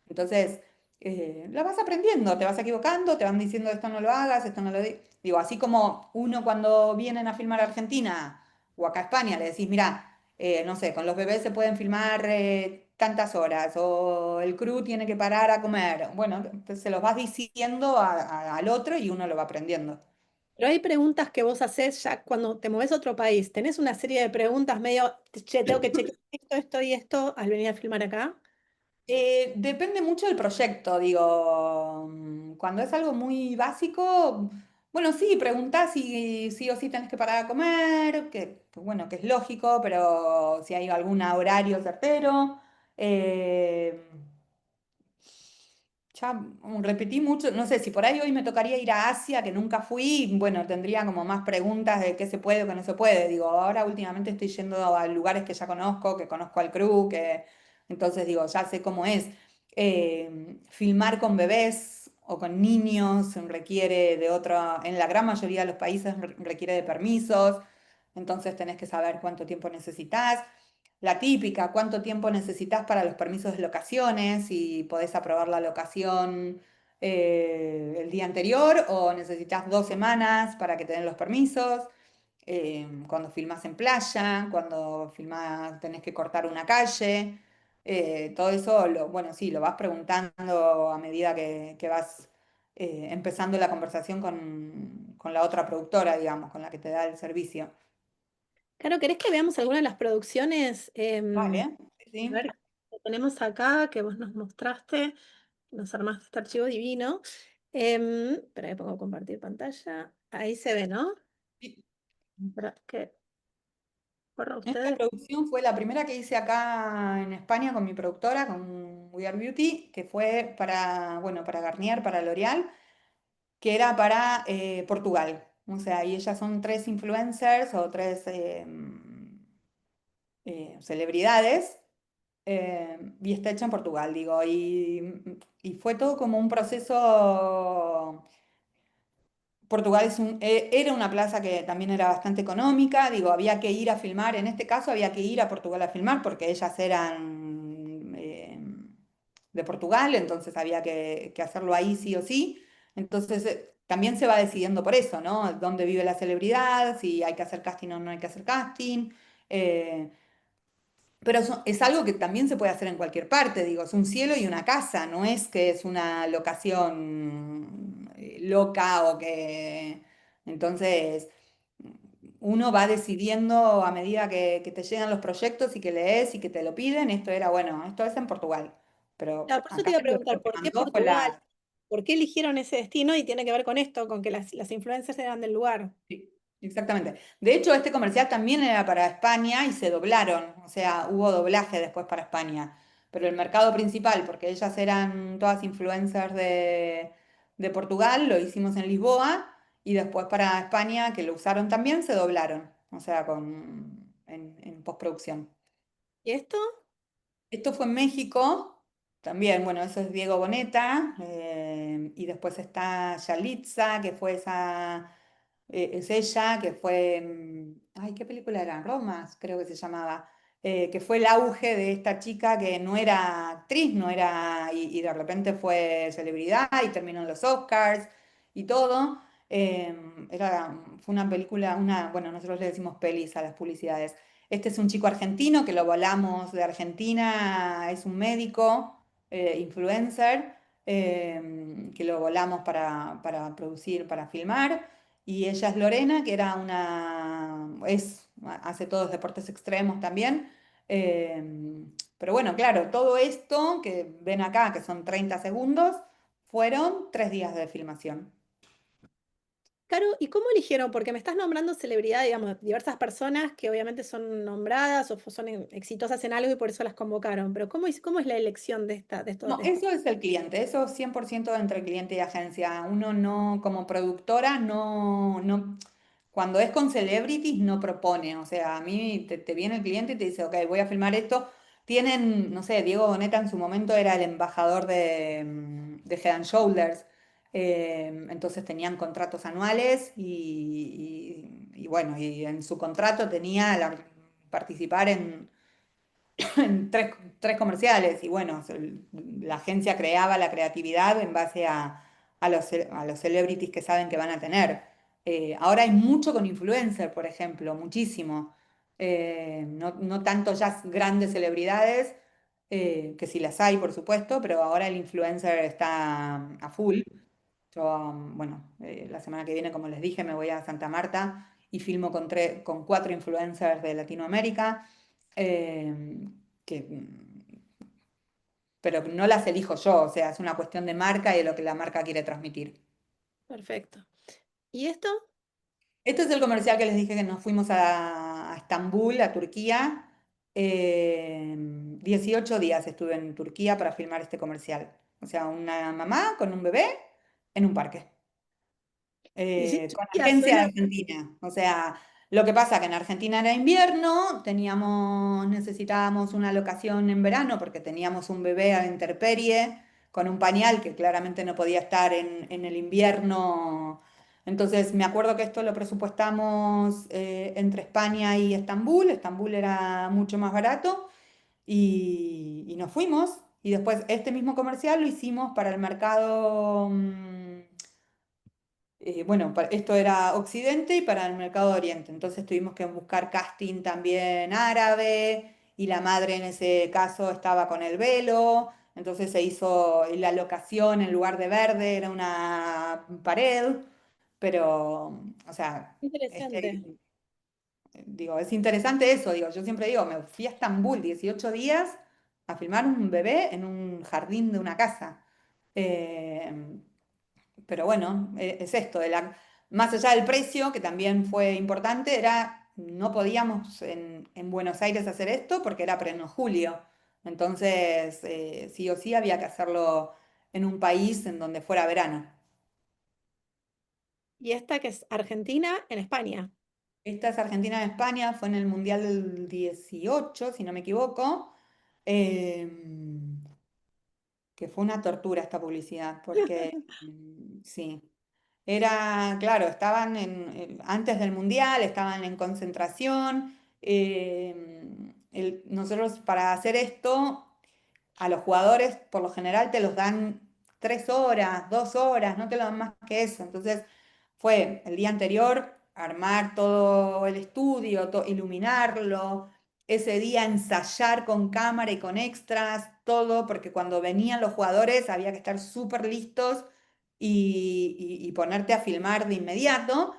[SPEAKER 3] Entonces, la vas aprendiendo, te vas equivocando, te van diciendo esto no lo hagas, esto no lo digo, así como uno cuando vienen a filmar a Argentina o acá a España, le decís, mira, no sé, con los bebés se pueden filmar tantas horas, o el crew tiene que parar a comer. Bueno, entonces se los vas diciendo al otro y uno lo va aprendiendo.
[SPEAKER 2] Pero hay preguntas que vos haces ya cuando te moves a otro país. ¿Tenés una serie de preguntas medio, che, tengo que chequear esto y esto al venir a filmar acá?
[SPEAKER 3] Depende mucho del proyecto, digo, cuando es algo muy básico, bueno, sí, preguntás si sí o sí tenés que parar a comer, que bueno, que es lógico, pero si hay algún horario certero. Eh, ya repetí mucho, no sé, si por ahí hoy me tocaría ir a Asia, que nunca fui, bueno, tendría como más preguntas de qué se puede o qué no se puede. Digo, ahora últimamente estoy yendo a lugares que ya conozco, que conozco al crew, que entonces digo, ya sé cómo es. Filmar con bebés o con niños requiere de otra, en la gran mayoría de los países requiere de permisos, entonces tenés que saber cuánto tiempo necesitas. La típica, cuánto tiempo necesitas para los permisos de locaciones, si podés aprobar la locación el día anterior o necesitas 2 semanas para que te den los permisos. Cuando filmas en playa, cuando filmás, tenés que cortar una calle. Todo eso, bueno, sí, lo vas preguntando a medida que vas empezando la conversación con la otra productora, digamos, con la que te da el servicio.
[SPEAKER 2] Claro, ¿querés que veamos alguna de las producciones?
[SPEAKER 3] Vale, sí,
[SPEAKER 2] A
[SPEAKER 3] sí.
[SPEAKER 2] ver, que tenemos acá, que vos nos mostraste, nos armaste este archivo divino. Espera, ahí pongo compartir pantalla. Ahí se ve, ¿no?
[SPEAKER 3] Sí.
[SPEAKER 2] Espera, que corra
[SPEAKER 3] Esta
[SPEAKER 2] ustedes.
[SPEAKER 3] producción fue la primera que hice acá en España con mi productora, con We Are Beauty, que fue para, bueno, para Garnier, para L'Oréal, que era para Portugal. O sea, y ellas son tres influencers o tres celebridades, y está hecha en Portugal, digo, y fue todo como un proceso. Portugal era una plaza que también era bastante económica, digo, había que ir a filmar, en este caso había que ir a Portugal a filmar porque ellas eran de Portugal, entonces había que hacerlo ahí sí o sí. Entonces también se va decidiendo por eso, ¿no? Dónde vive la celebridad, si hay que hacer casting o no hay que hacer casting. eh, pero es algo que también se puede hacer en cualquier parte, digo, es un cielo y una casa, no es que es una locación loca o que... Entonces, uno va decidiendo a medida que te llegan los proyectos y que lees y que te lo piden. Esto era, bueno, esto es en Portugal, pero
[SPEAKER 2] Claro, por eso te
[SPEAKER 3] acá
[SPEAKER 2] iba a
[SPEAKER 3] lo
[SPEAKER 2] preguntar,
[SPEAKER 3] que
[SPEAKER 2] ¿por qué
[SPEAKER 3] mandó fue
[SPEAKER 2] Portugal?
[SPEAKER 3] la...
[SPEAKER 2] ¿Por qué eligieron ese destino? Y tiene que ver con esto, con que las influencers eran del lugar.
[SPEAKER 3] Sí, exactamente. De hecho, este comercial también era para España y se doblaron, o sea, hubo doblaje después para España. Pero el mercado principal, porque ellas eran todas influencers de Portugal, lo hicimos en Lisboa y después para España, que lo usaron también, se doblaron, o sea, en postproducción.
[SPEAKER 2] ¿Y esto?
[SPEAKER 3] Esto fue en México, también, bueno, eso es Diego Boneta, y después está Yalitza, que fue esa, es ella, que fue, ay, ¿qué película era? Romas, creo que se llamaba, que fue el auge de esta chica que no era actriz, no era, y de repente fue celebridad y terminó en los Oscars y todo. Fue una película, bueno, nosotros le decimos pelis a las publicidades. Este es un chico argentino que lo volamos de Argentina, es un médico, influencer, que lo volamos para producir, para filmar. Y ella es Lorena, que era hace todos deportes extremos también. Pero bueno, claro, todo esto que ven acá, que son 30 segundos, fueron 3 días de filmación.
[SPEAKER 2] Caro, ¿y cómo eligieron? Porque me estás nombrando celebridad, digamos, diversas personas que obviamente son nombradas o son exitosas en algo y por eso las convocaron. Pero cómo es la elección de estos,
[SPEAKER 3] No, eso es el cliente, eso es 100% entre cliente y agencia. Uno no, como productora, cuando es con celebrities no propone. O sea, a mí te viene el cliente y te dice, ok, voy a filmar esto. Tienen, no sé, Diego Boneta en su momento era el embajador de Head and Shoulders. Entonces tenían contratos anuales y bueno, y en su contrato tenía participar en tres comerciales y bueno, la agencia creaba la creatividad en base a los celebrities que saben que van a tener. Ahora hay mucho con influencer, por ejemplo, muchísimo. No tanto ya grandes celebridades, que sí las hay, por supuesto, pero ahora el influencer está a full. Yo, bueno, la semana que viene, como les dije, me voy a Santa Marta y filmo con 4 influencers de Latinoamérica, eh, que, pero no las elijo yo, o sea, es una cuestión de marca y de lo que la marca quiere transmitir.
[SPEAKER 2] Perfecto. ¿Y esto?
[SPEAKER 3] Este es el comercial que les dije que nos fuimos a Estambul, a Turquía. 18 días estuve en Turquía para filmar este comercial. O sea, una mamá con un bebé en un parque.
[SPEAKER 2] 18
[SPEAKER 3] Con
[SPEAKER 2] días,
[SPEAKER 3] agencia de
[SPEAKER 2] suena.
[SPEAKER 3] Argentina. O sea, lo que pasa que en Argentina era invierno, necesitábamos una locación en verano porque teníamos un bebé a la intemperie con un pañal que claramente no podía estar en el invierno. Entonces me acuerdo que esto lo presupuestamos entre España y Estambul. Estambul era mucho más barato y nos fuimos. Y después este mismo comercial lo hicimos para el mercado. Bueno, esto era Occidente y para el mercado de Oriente. Entonces tuvimos que buscar casting también árabe y la madre en ese caso estaba con el velo. Entonces se hizo la locación en lugar de verde, era una pared. Pero, o sea,
[SPEAKER 2] Interesante.
[SPEAKER 3] digo, es interesante eso. Digo, yo siempre digo, me fui a Estambul 18 días a filmar un bebé en un jardín de una casa. Eh, pero bueno, es esto, más allá del precio, que también fue importante, no podíamos en Buenos Aires hacer esto porque era pleno julio. Entonces, sí o sí había que hacerlo en un país en donde fuera verano.
[SPEAKER 2] ¿Y esta que es Argentina en España?
[SPEAKER 3] Esta es Argentina en España, fue en el Mundial del 18, si no me equivoco, em, que fue una tortura esta publicidad, porque sí. Era, claro, estaban antes del Mundial, estaban en concentración. Nosotros para hacer esto, a los jugadores por lo general te los dan 3 horas, 2 horas, no te lo dan más que eso. Entonces fue el día anterior armar todo el estudio, iluminarlo, ese día ensayar con cámara y con extras, todo, porque cuando venían los jugadores había que estar súper listos y ponerte a filmar de inmediato.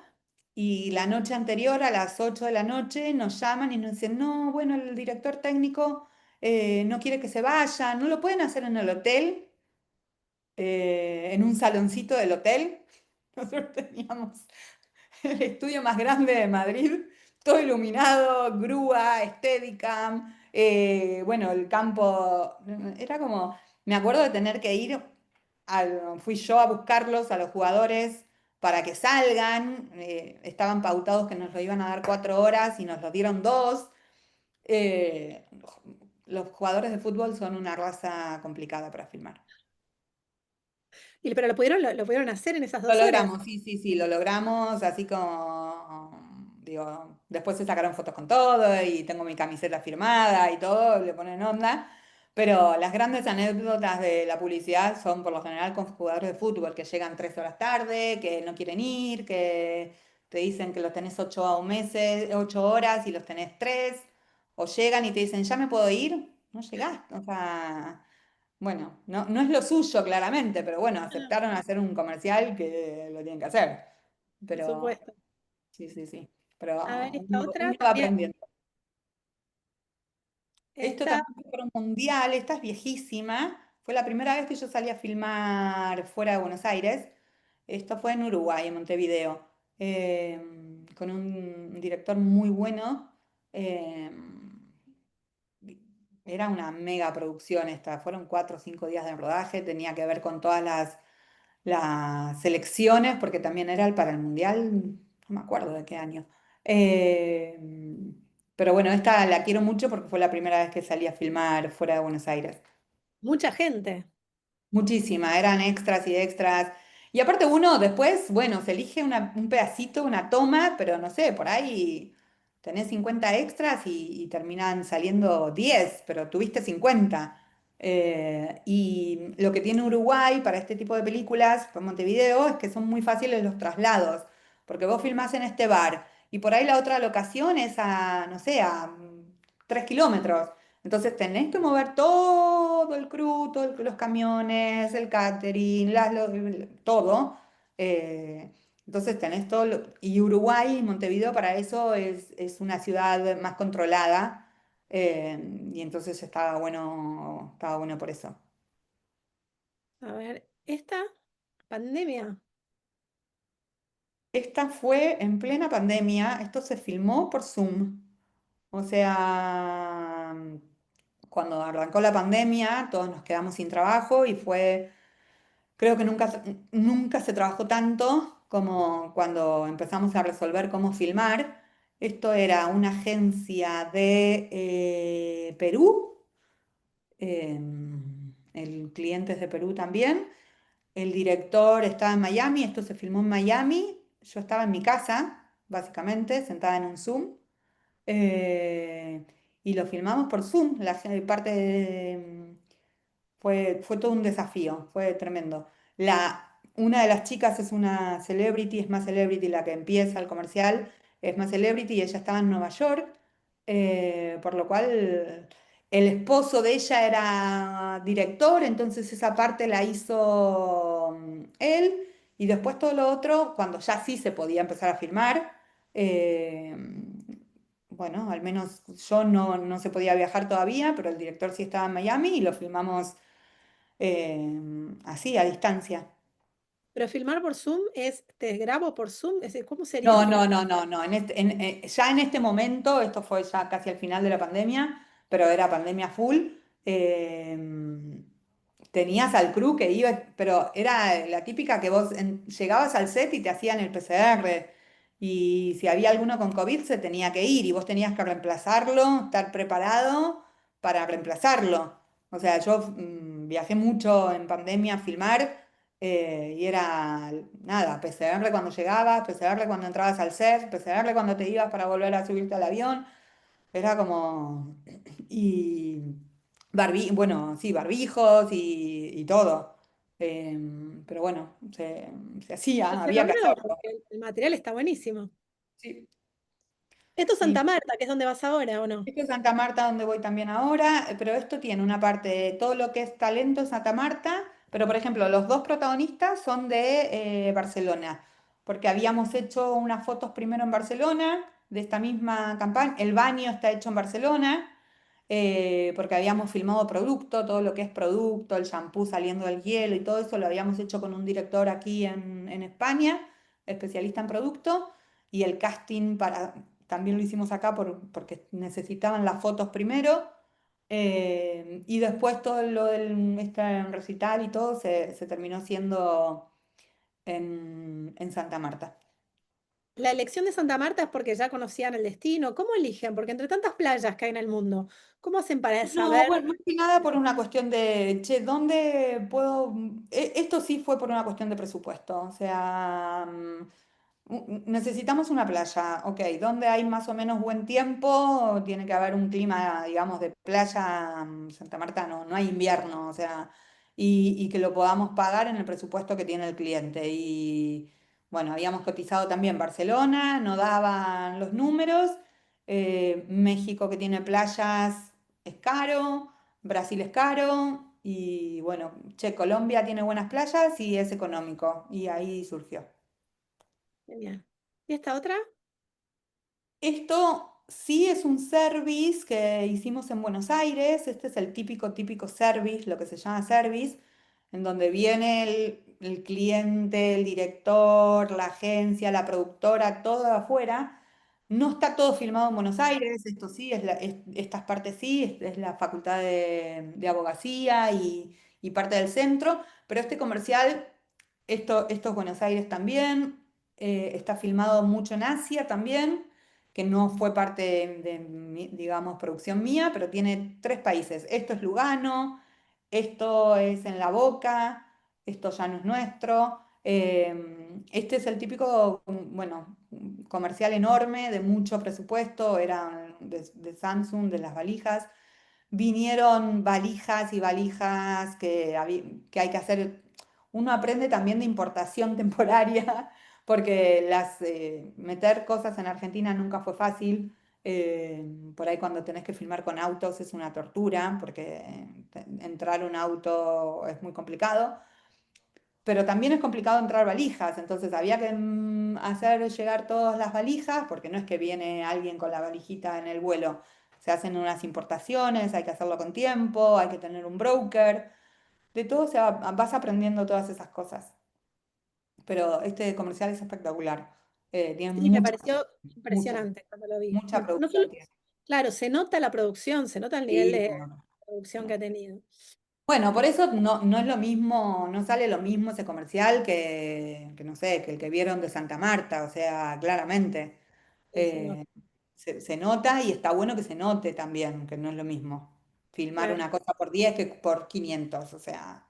[SPEAKER 3] Y la noche anterior, a las 8 de la noche, nos llaman y nos dicen, no, bueno, el director técnico no quiere que se vaya, ¿no lo pueden hacer en el hotel? En un saloncito del hotel. Nosotros teníamos el estudio más grande de Madrid, todo iluminado, grúa, Steadicam, bueno, el campo, era como, me acuerdo de tener que ir, fui yo a buscarlos a los jugadores para que salgan, estaban pautados que nos lo iban a dar 4 horas y nos lo dieron 2. Eh, los jugadores de fútbol son una raza complicada para filmar.
[SPEAKER 2] Pero lo pudieron hacer en esas
[SPEAKER 3] Lo
[SPEAKER 2] 2 horas.
[SPEAKER 3] logramos, sí, sí, sí, lo logramos, así como, digo, después se sacaron fotos con todo y tengo mi camiseta firmada y todo, le ponen onda, pero las grandes anécdotas de la publicidad son por lo general con jugadores de fútbol que llegan 3 horas tarde, que no quieren ir, que te dicen que los tenés 8 meses, 8 horas y los tenés 3, o llegan y te dicen, ya me puedo ir, no llegaste, o sea... Bueno, no, no es lo suyo claramente, pero bueno,
[SPEAKER 2] Ah,
[SPEAKER 3] aceptaron hacer un comercial que lo tienen que hacer.
[SPEAKER 2] por
[SPEAKER 3] Pero
[SPEAKER 2] supuesto.
[SPEAKER 3] sí, sí, sí. Pero
[SPEAKER 2] A ver, esta
[SPEAKER 3] uno
[SPEAKER 2] otra
[SPEAKER 3] va
[SPEAKER 2] también.
[SPEAKER 3] aprendiendo. Esto
[SPEAKER 2] Esta,
[SPEAKER 3] también fue un mundial, esta es viejísima. Fue la primera vez que yo salí a filmar fuera de Buenos Aires. Esto fue en Uruguay, en Montevideo, con un director muy bueno. eh, Era una mega producción esta, fueron 4 o 5 días de rodaje, tenía que ver con todas las selecciones, porque también era para el Mundial, no me acuerdo de qué año. Eh, pero bueno, esta la quiero mucho porque fue la primera vez que salí a filmar fuera de Buenos Aires.
[SPEAKER 2] mucha gente.
[SPEAKER 3] Muchísima, eran extras y extras. Y aparte uno después, bueno, se elige un pedacito, una toma, pero no sé, por ahí tenés 50 extras y terminan saliendo 10, pero tuviste 50. Y lo que tiene Uruguay para este tipo de películas, para Montevideo, es que son muy fáciles los traslados, porque vos filmás en este bar y por ahí la otra locación es a, no sé, a 3 kilómetros. Entonces tenés que mover todo el crew, todos los camiones, el catering, todo. eh, entonces tenés todo. Y Uruguay, Montevideo, para eso es una ciudad más controlada. Y entonces estaba bueno por eso.
[SPEAKER 2] A ver, esta pandemia.
[SPEAKER 3] Esta fue en plena pandemia. Esto se filmó por Zoom. O sea, cuando arrancó la pandemia, todos nos quedamos sin trabajo y fue. Creo que nunca se trabajó tanto como cuando empezamos a resolver cómo filmar. Esto era una agencia de Perú, el cliente es de Perú también. El director estaba en Miami, esto se filmó en Miami. Yo estaba en mi casa, básicamente, sentada en un Zoom. eh, y lo filmamos por Zoom. Fue todo un desafío, fue tremendo. Una de las chicas es una celebrity, es más celebrity la que empieza el comercial, es más celebrity y ella estaba en Nueva York, por lo cual el esposo de ella era director, entonces esa parte la hizo él y después todo lo otro, cuando ya sí se podía empezar a filmar, eh, bueno, al menos yo no se podía viajar todavía, pero el director sí estaba en Miami y lo filmamos así, a distancia.
[SPEAKER 2] Pero filmar por Zoom es, te grabo por Zoom, es decir, ¿cómo sería
[SPEAKER 3] No, no,
[SPEAKER 2] filmar?
[SPEAKER 3] no, no, no. Ya en este momento, esto fue ya casi al final de la pandemia, pero era pandemia full. eh, Tenías al crew que iba, pero era la típica que vos llegabas al set y te hacían el PCR. Y si había alguno con COVID se tenía que ir y vos tenías que reemplazarlo, estar preparado para reemplazarlo. O sea, yo viajé mucho en pandemia a filmar. Y era nada, PCR cuando llegabas, PCR cuando entrabas al set, PCR cuando te ibas para volver a subirte al avión. Era como. Y. Bueno, sí, barbijos y todo. Pero bueno, se
[SPEAKER 2] Pero
[SPEAKER 3] hacía,
[SPEAKER 2] se
[SPEAKER 3] había que
[SPEAKER 2] logró,
[SPEAKER 3] hacerlo.
[SPEAKER 2] porque el material está buenísimo.
[SPEAKER 3] Sí.
[SPEAKER 2] Esto es
[SPEAKER 3] Y
[SPEAKER 2] Santa Marta, que es donde vas ahora, ¿o no?
[SPEAKER 3] esto es Santa Marta, donde voy también ahora, pero esto tiene una parte de todo lo que es talento en Santa Marta, pero por ejemplo, los dos protagonistas son de Barcelona. porque habíamos hecho unas fotos primero en Barcelona de esta misma campaña. El baño está hecho en Barcelona, porque habíamos filmado producto, todo lo que es producto, el shampoo saliendo del hielo y todo eso lo habíamos hecho con un director aquí en España, especialista en producto, y el casting también lo hicimos acá porque necesitaban las fotos primero. Y después todo lo del este recital y todo se terminó siendo en Santa Marta.
[SPEAKER 2] La elección de Santa Marta es porque ya conocían el destino. ¿Cómo eligen? Porque entre tantas playas que hay en el mundo, ¿cómo hacen para
[SPEAKER 3] No,
[SPEAKER 2] saber?
[SPEAKER 3] bueno, más que nada por una cuestión de, che, ¿dónde puedo? Esto sí fue por una cuestión de presupuesto. O sea, necesitamos una playa, ok, ¿dónde hay más o menos buen tiempo? Tiene que haber un clima, digamos, de playa. Santa Marta no hay invierno, o sea, y que lo podamos pagar en el presupuesto que tiene el cliente. Y bueno, habíamos cotizado también Barcelona, no daban los números. México, que tiene playas, es caro. Brasil es caro. Y bueno, che, Colombia tiene buenas playas y es económico. Y ahí surgió.
[SPEAKER 2] Genial. ¿Y esta otra?
[SPEAKER 3] Esto sí es un service que hicimos en Buenos Aires. Este es el típico service, lo que se llama service, en donde viene el cliente, el director, la agencia, la productora, todo de afuera. No está todo filmado en Buenos Aires, esto sí, estas partes sí, es la facultad de abogacía y parte del centro, pero este comercial, esto es Buenos Aires también, está filmado mucho en Asia también, que no fue parte digamos, producción mía, pero tiene tres países. Esto es Lugano, esto es en La Boca, esto ya no es nuestro. Este es el típico, bueno, comercial enorme, de mucho presupuesto, era de Samsung, de las valijas. Vinieron valijas y valijas que hay que hacer. Uno aprende también de importación temporaria, porque meter cosas en Argentina nunca fue fácil. Por ahí cuando tenés que filmar con autos es una tortura, porque entrar un auto es muy complicado. Pero también es complicado entrar valijas, entonces había que hacer llegar todas las valijas, porque no es que viene alguien con la valijita en el vuelo. Se hacen unas importaciones, hay que hacerlo con tiempo, hay que tener un broker. De todo vas aprendiendo todas esas cosas. Pero este comercial es espectacular. Tiene
[SPEAKER 2] Sí, me
[SPEAKER 3] mucha,
[SPEAKER 2] pareció
[SPEAKER 3] mucha,
[SPEAKER 2] impresionante cuando lo vi.
[SPEAKER 3] mucha
[SPEAKER 2] No solo,
[SPEAKER 3] producción tiene.
[SPEAKER 2] claro, se nota la producción, se nota el nivel
[SPEAKER 3] Sí,
[SPEAKER 2] de
[SPEAKER 3] se nota, se
[SPEAKER 2] producción que ha
[SPEAKER 3] nota.
[SPEAKER 2] tenido.
[SPEAKER 3] Bueno, por eso no es lo mismo, no sale lo mismo ese comercial que no sé, que el que vieron de Santa Marta, o sea, claramente.
[SPEAKER 2] Sí, se nota,
[SPEAKER 3] Se nota y está bueno que se note también, que no es lo mismo filmar
[SPEAKER 2] claro.
[SPEAKER 3] una cosa por 10 que por 500, o sea.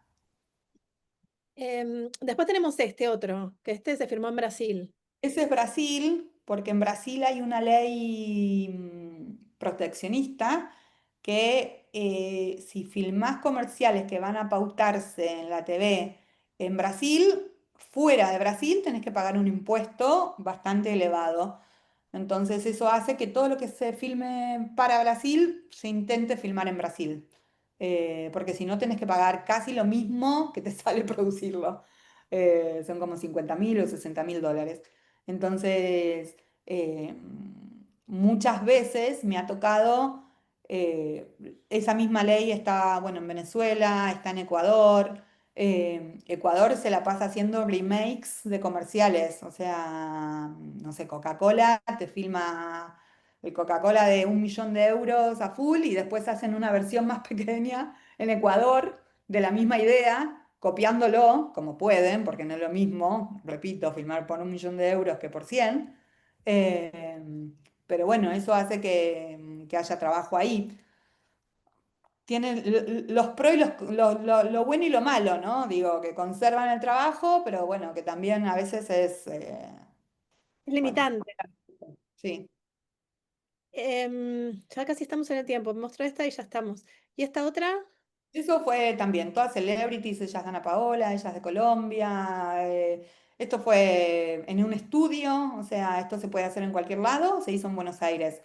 [SPEAKER 2] Después tenemos este otro, que este se firmó en Brasil.
[SPEAKER 3] Ese es Brasil, porque en Brasil hay una ley proteccionista que si filmás comerciales que van a pautarse en la TV en Brasil, fuera de Brasil tenés que pagar un impuesto bastante elevado. Entonces eso hace que todo lo que se filme para Brasil se intente filmar en Brasil. Porque si no tenés que pagar casi lo mismo que te sale producirlo. Son como 50.000 o 60.000 dólares. Entonces, eh, muchas veces me ha tocado, esa misma ley está, bueno, en Venezuela, está en Ecuador. Ecuador se la pasa haciendo remakes de comerciales, o sea, no sé, Coca-Cola te filma el Coca-Cola de 1.000.000 de euros a full y después hacen una versión más pequeña en Ecuador de la misma idea, copiándolo como pueden, porque no es lo mismo, repito, filmar por 1.000.000 de euros que por 100. eh, pero bueno, eso hace que haya trabajo ahí. Tiene los pros y lo bueno y lo malo, ¿no? Digo, que conservan el trabajo, pero bueno, que también a veces es,
[SPEAKER 2] Es
[SPEAKER 3] bueno,
[SPEAKER 2] limitante.
[SPEAKER 3] sí.
[SPEAKER 2] Ya casi estamos en el tiempo. Me mostró esta y ya estamos. ¿Y esta otra?
[SPEAKER 3] Eso fue también, todas celebrities, ellas Ana Paola, ellas de Colombia. Esto fue en un estudio, o sea, esto se puede hacer en cualquier lado, se hizo en Buenos Aires.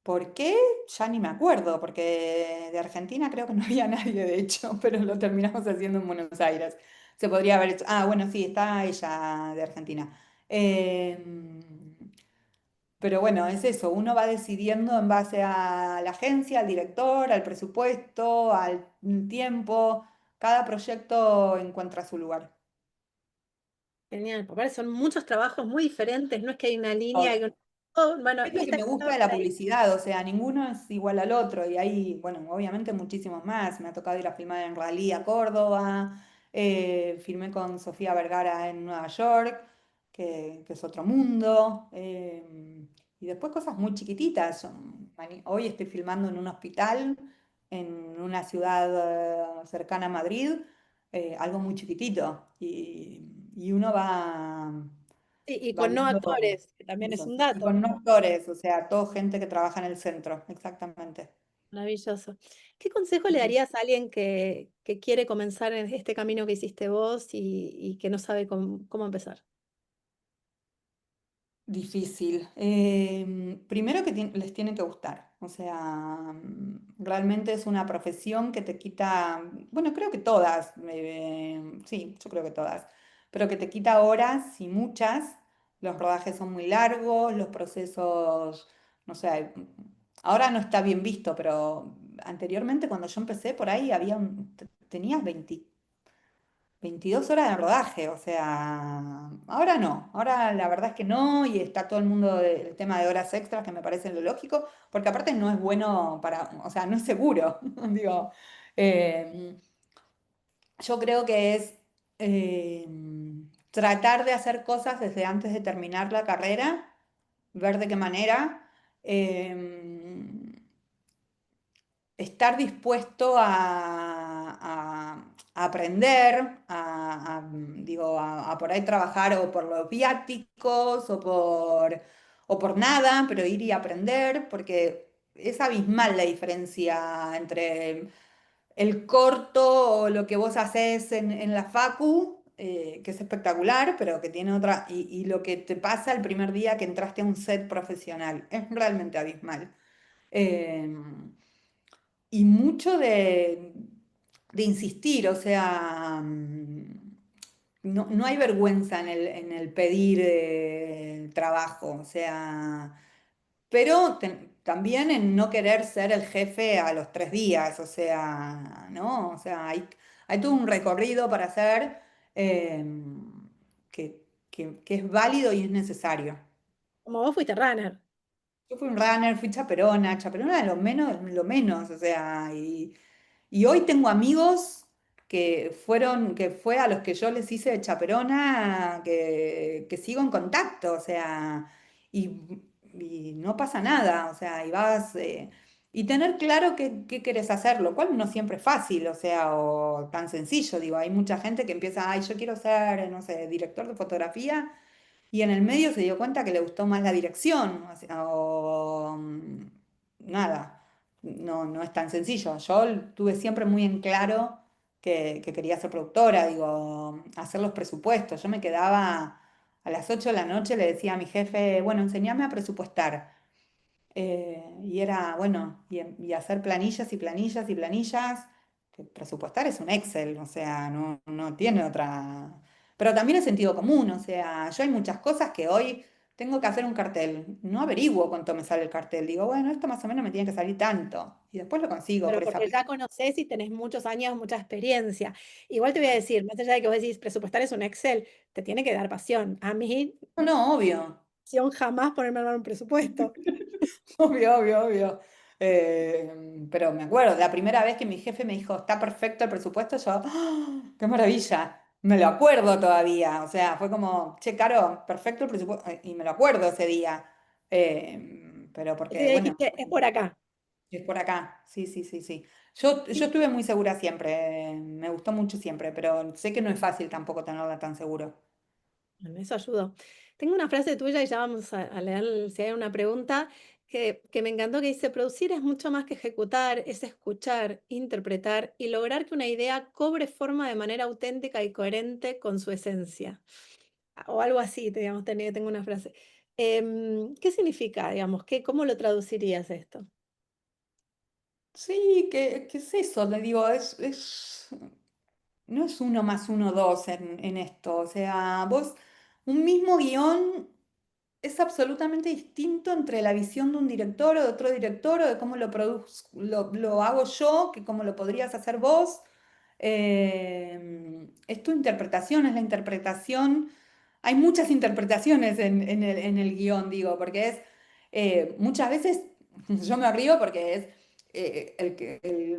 [SPEAKER 3] ¿Por qué? Ya ni me acuerdo, porque de Argentina creo que no había nadie, de hecho, pero lo terminamos haciendo en Buenos Aires. se podría haber hecho. Ah, bueno, sí, está ella de Argentina. Pero bueno, es eso, uno va decidiendo en base a la agencia, al director, al presupuesto, al tiempo. Cada proyecto encuentra su lugar.
[SPEAKER 2] Genial, porque son muchos trabajos muy diferentes, no es que hay una línea que bueno,
[SPEAKER 3] Es
[SPEAKER 2] y
[SPEAKER 3] lo que
[SPEAKER 2] esta
[SPEAKER 3] me gusta
[SPEAKER 2] estaba
[SPEAKER 3] de
[SPEAKER 2] por
[SPEAKER 3] la
[SPEAKER 2] ahí.
[SPEAKER 3] publicidad, o sea, ninguno es igual al otro y hay, bueno, obviamente muchísimos más. Me ha tocado ir a filmar en Raleigh a Córdoba, filmé con Sofía Vergara en Nueva York, que es otro mundo, y después cosas muy chiquititas. Hoy estoy filmando en un hospital en una ciudad cercana a Madrid, algo muy chiquitito y uno
[SPEAKER 2] Y
[SPEAKER 3] va
[SPEAKER 2] con no
[SPEAKER 3] viendo.
[SPEAKER 2] actores, que también es
[SPEAKER 3] Eso.
[SPEAKER 2] un
[SPEAKER 3] Y
[SPEAKER 2] dato.
[SPEAKER 3] con no actores, o sea, todo gente que trabaja en el centro, exactamente.
[SPEAKER 2] Maravilloso. ¿Qué consejo le
[SPEAKER 3] Ujú.
[SPEAKER 2] darías a alguien que quiere comenzar en este camino que hiciste vos y que no sabe cómo empezar?
[SPEAKER 3] Difícil. Primero que les tiene que gustar, o sea, realmente es una profesión que te quita, bueno, creo que todas, sí, yo creo que todas, pero que te quita horas y muchas. Los rodajes son muy largos, los procesos, no sé, ahora no está bien visto, pero anteriormente cuando yo empecé por ahí tenías 22 horas de rodaje, o sea, ahora no, ahora la verdad es que no, y está todo el mundo del tema de horas extras, que me parece lo lógico, porque aparte no es bueno para, o sea, no es seguro, digo, eh, yo creo que es eh, tratar de hacer cosas desde antes de terminar la carrera, ver de qué manera. eh, Estar dispuesto a aprender, digo, a por ahí trabajar o por los viáticos o por nada, pero ir y aprender, porque es abismal la diferencia entre el corto o lo que vos haces en la facu, que es espectacular, pero que tiene otra, y lo que te pasa el primer día que entraste a un set profesional. Es realmente abismal. Y mucho de insistir, o sea, no hay vergüenza en el pedir trabajo, o sea, pero también en no querer ser el jefe a los 3 días, o sea, ¿no? O sea, hay todo un recorrido para hacer eh, que es válido y es necesario.
[SPEAKER 2] Como vos fuiste runner.
[SPEAKER 3] Yo fui un runner, fui chaperona, chaperona de lo menos, o sea, y hoy tengo amigos que fue a los que yo les hice de chaperona, que sigo en contacto, o sea, y no pasa nada, o sea, y tener claro qué querés hacer, lo cual no siempre es fácil, o sea, o tan sencillo, digo, hay mucha gente que empieza, ay, yo quiero ser, no sé, director de fotografía. Y en el medio se dio cuenta que le gustó más la dirección, o sea, nada, no es tan sencillo. Yo tuve siempre muy en claro que quería ser productora, digo, hacer los presupuestos. Yo me quedaba a las 8 de la noche, le decía a mi jefe, bueno, enséñame a presupuestar. Y era, bueno, y hacer planillas y planillas y planillas, que presupuestar es un Excel, o sea, no tiene otra. Pero también es sentido común, o sea, yo hay muchas cosas que hoy tengo que hacer un cartel, no averiguo cuánto me sale el cartel, digo, bueno, esto más o menos me tiene que salir tanto, y después lo consigo
[SPEAKER 2] Pero
[SPEAKER 3] por esa
[SPEAKER 2] porque ya
[SPEAKER 3] plata.
[SPEAKER 2] conocés y tenés muchos años, mucha experiencia. Igual te voy a decir, más allá de que vos decís presupuestar es un Excel, te tiene que dar pasión. A mí,
[SPEAKER 3] No, no, obvio.
[SPEAKER 2] pasión jamás ponerme a armar un presupuesto.
[SPEAKER 3] Obvio, obvio, obvio. Pero me acuerdo, la primera vez que mi jefe me dijo, está perfecto el presupuesto, yo, ¡ah! ¡Qué maravilla! Me lo acuerdo todavía. O sea, fue como, che, Caro, perfecto el presupuesto. Y me lo acuerdo ese día. Pero
[SPEAKER 2] Ese
[SPEAKER 3] porque,
[SPEAKER 2] día
[SPEAKER 3] bueno,
[SPEAKER 2] dijiste, es por acá.
[SPEAKER 3] es por acá. Sí, sí, sí, sí. Yo estuve muy segura siempre. Me gustó mucho siempre, pero sé que no es fácil tampoco tenerla tan seguro.
[SPEAKER 2] Bueno, eso ayudó. Tengo una frase tuya y ya vamos a leer si hay una pregunta que me encantó que dice, producir es mucho más que ejecutar, es escuchar, interpretar y lograr que una idea cobre forma de manera auténtica y coherente con su esencia. O algo así, digamos, tengo una frase. ¿Qué significa, digamos? ¿Cómo lo traducirías esto?
[SPEAKER 3] Sí, ¿qué es eso? Le digo, no es uno más uno dos en esto. O sea, vos, un mismo guión es absolutamente distinto entre la visión de un director o de otro director o de cómo lo produzco, lo hago yo, que cómo lo podrías hacer vos. Es tu interpretación, es la interpretación. Hay muchas interpretaciones en el guión, digo, porque es muchas veces yo me río porque es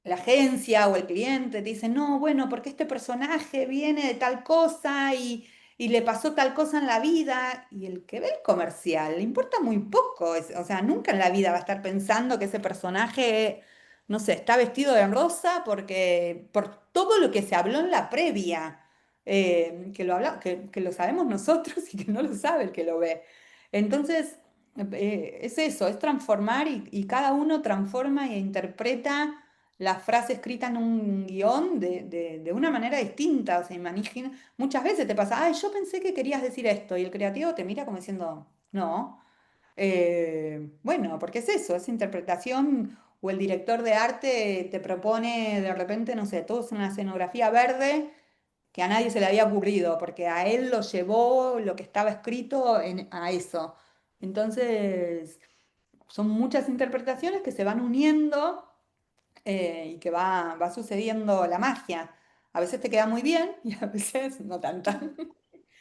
[SPEAKER 3] la agencia o el cliente te dice, no, bueno, porque este personaje viene de tal cosa y le pasó tal cosa en la vida, y el que ve el comercial le importa muy poco, o sea, nunca en la vida va a estar pensando que ese personaje, no sé, está vestido de rosa porque por todo lo que se habló en la previa, que lo sabemos nosotros y que no lo sabe el que lo ve. Entonces, es eso, es transformar y cada uno transforma e interpreta la frase escrita en un guión de una manera distinta. O sea, imagina, muchas veces te pasa, ay, yo pensé que querías decir esto, y el creativo te mira como diciendo, no. Bueno, porque es eso, es interpretación, o el director de arte te propone de repente, no sé, todo es una escenografía verde que a nadie se le había ocurrido, porque a él lo llevó lo que estaba escrito a eso. Entonces, son muchas interpretaciones que se van uniendo y que va sucediendo la magia. A veces te queda muy bien y a veces no tanta.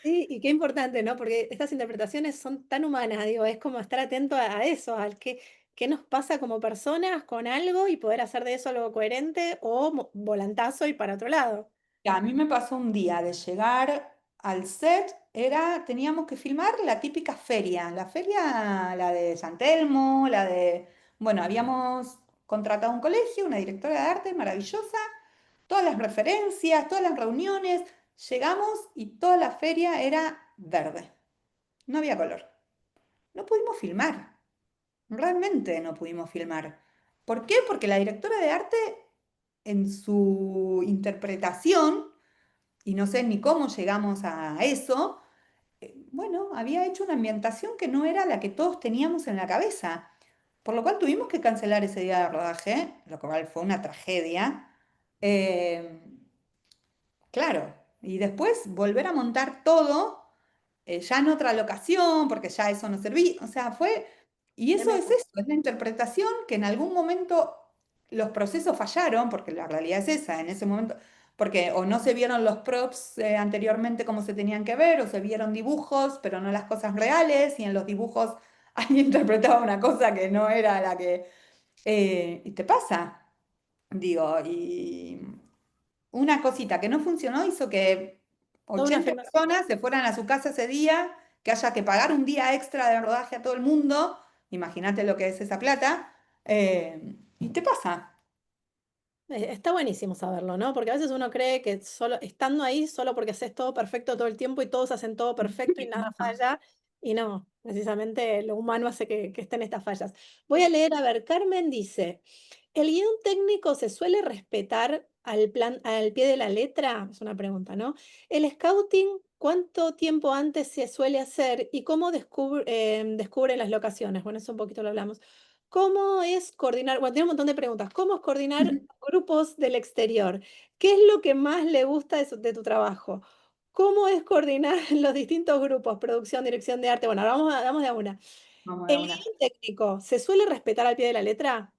[SPEAKER 2] Sí, y qué importante, ¿no? Porque estas interpretaciones son tan humanas, digo, es como estar atento a eso, al qué nos pasa como personas con algo y poder hacer de eso algo coherente o volantazo y para otro lado.
[SPEAKER 3] A mí me pasó un día de llegar al set, teníamos que filmar la típica feria, la feria, la de San Telmo, bueno, habíamos contratado un colegio, una directora de arte maravillosa, todas las referencias, todas las reuniones, llegamos y toda la feria era verde, no había color. No pudimos filmar, realmente no pudimos filmar. ¿Por qué? Porque la directora de arte en su interpretación, y no sé ni cómo llegamos a eso, bueno, había hecho una ambientación que no era la que todos teníamos en la cabeza. Por lo cual tuvimos que cancelar ese día de rodaje, lo cual fue una tragedia. Eh, claro, y después volver a montar todo ya en otra locación, porque ya eso no servía. O sea, y
[SPEAKER 2] Tremendo.
[SPEAKER 3] es la interpretación que en algún momento los procesos fallaron, porque la realidad es esa, en ese momento, porque o no se vieron los props anteriormente como se tenían que ver, o se vieron dibujos, pero no las cosas reales, y en los dibujos alguien interpretaba una cosa que no era la que... y te pasa, digo, y una cosita que no funcionó hizo que
[SPEAKER 2] Toda una
[SPEAKER 3] 80
[SPEAKER 2] filmación.
[SPEAKER 3] personas se fueran a su casa ese día, que haya que pagar un día extra de rodaje a todo el mundo. Imagínate lo que es esa plata. Y te pasa.
[SPEAKER 2] Está buenísimo saberlo, ¿no? Porque a veces uno cree que solo estando ahí, solo porque haces todo perfecto todo el tiempo y todos hacen todo perfecto y nada
[SPEAKER 3] No.
[SPEAKER 2] falla, y no, precisamente lo humano hace que estén estas fallas. Voy a leer, a ver, Carmen dice, ¿el guión técnico se suele respetar al pie de la letra? Es una pregunta, ¿no? El scouting, ¿cuánto tiempo antes se suele hacer y cómo descubren las locaciones? Bueno, eso un poquito lo hablamos. ¿Cómo es coordinar? Bueno, tiene un montón de preguntas. ¿Cómo es coordinar grupos del exterior? ¿Qué es lo que más le gusta de tu trabajo? ¿Cómo es coordinar los distintos grupos? Producción, dirección de arte. Bueno, ahora vamos de a una.
[SPEAKER 3] Vamos de
[SPEAKER 2] ¿El
[SPEAKER 3] una.
[SPEAKER 2] guión técnico se suele respetar al pie de la letra?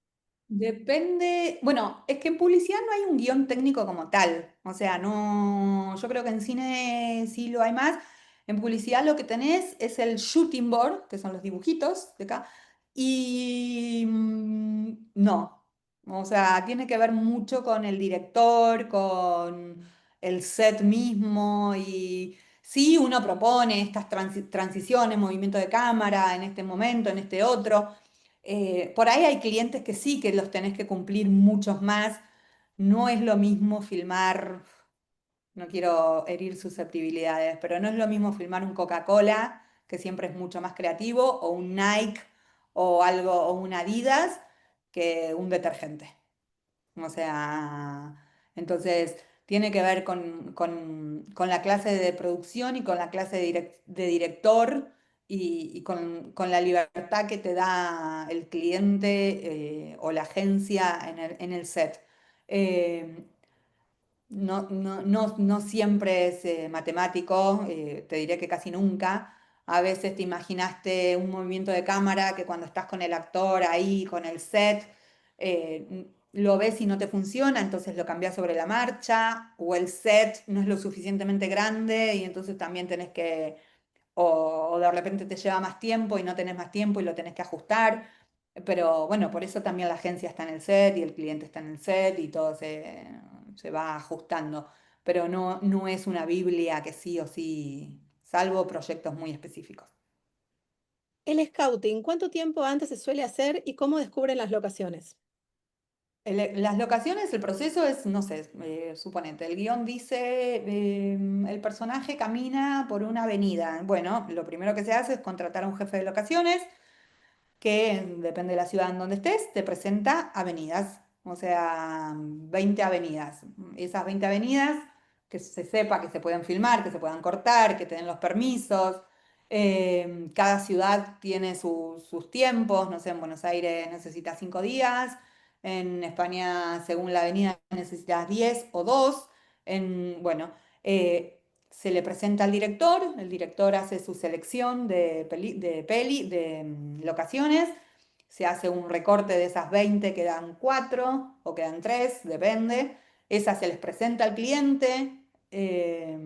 [SPEAKER 3] Depende, bueno, es que en publicidad no hay un guión técnico como tal, o sea, no, yo creo que en cine sí lo hay más. En publicidad lo que tenés es el shooting board, que son los dibujitos de acá, y no, o sea, tiene que ver mucho con el director, con el set mismo, y sí, uno propone estas transiciones, movimiento de cámara en este momento, en este otro. Por ahí hay clientes que sí, que los tenés que cumplir muchos más. No es lo mismo filmar, no quiero herir susceptibilidades, pero no es lo mismo filmar un Coca-Cola, que siempre es mucho más creativo, o un Nike, o algo, o un Adidas, que un detergente. O sea, entonces tiene que ver con la clase de producción y con la clase de director y con la libertad que te da el cliente o la agencia en el set. Eh, no siempre es matemático, te diré que casi nunca. A veces te imaginaste un movimiento de cámara que cuando estás con el actor ahí, con el set, lo ves y no te funciona, entonces lo cambias sobre la marcha, o el set no es lo suficientemente grande y entonces también tenés que, o de repente te lleva más tiempo y no tenés más tiempo y lo tenés que ajustar. Pero bueno, por eso también la agencia está en el set y el cliente está en el set y todo se va ajustando. Pero no es una Biblia que sí o sí, salvo proyectos muy específicos.
[SPEAKER 2] El scouting, ¿cuánto tiempo antes se suele hacer y cómo descubren las locaciones?
[SPEAKER 3] Las locaciones, el proceso es, no sé, suponete, el guión dice, el personaje camina por una avenida. Bueno, lo primero que se hace es contratar a un jefe de locaciones que depende de la ciudad en donde estés, te presenta avenidas, o sea, 20 avenidas. Esas 20 avenidas, que se sepa que se pueden filmar, que se puedan cortar, que te den los permisos. Cada ciudad tiene sus tiempos, no sé, en Buenos Aires necesitas 5 días, en España, según la avenida, necesitas 10 o 2. Bueno, se le presenta al director, el director hace su selección de locaciones, se hace un recorte de esas 20, quedan 4 o quedan 3, depende. Esas se les presenta al cliente eh,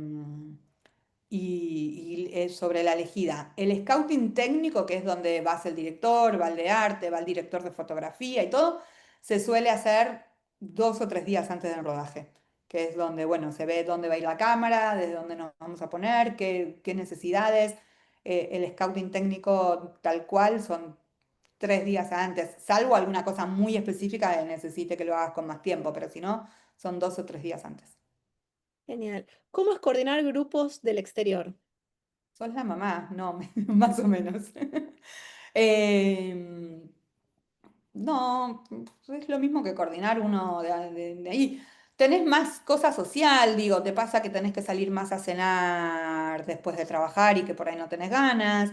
[SPEAKER 3] sobre la elegida. El scouting técnico, que es donde vas el director, va el de arte, va el director de fotografía y todo, se suele hacer 2 o 3 días antes del rodaje, que es donde, bueno, se ve dónde va a ir la cámara, desde dónde nos vamos a poner, qué necesidades. El scouting técnico tal cual son 3 días antes, salvo alguna cosa muy específica que necesite que lo hagas con más tiempo, pero si no, son 2 o 3 días antes.
[SPEAKER 2] Genial. ¿Cómo es coordinar grupos del exterior?
[SPEAKER 3] Sos la mamá, no, más o menos. Em, no, es lo mismo que coordinar uno de ahí. Tenés más cosa social, digo, te pasa que tenés que salir más a cenar después de trabajar y que por ahí no tenés ganas.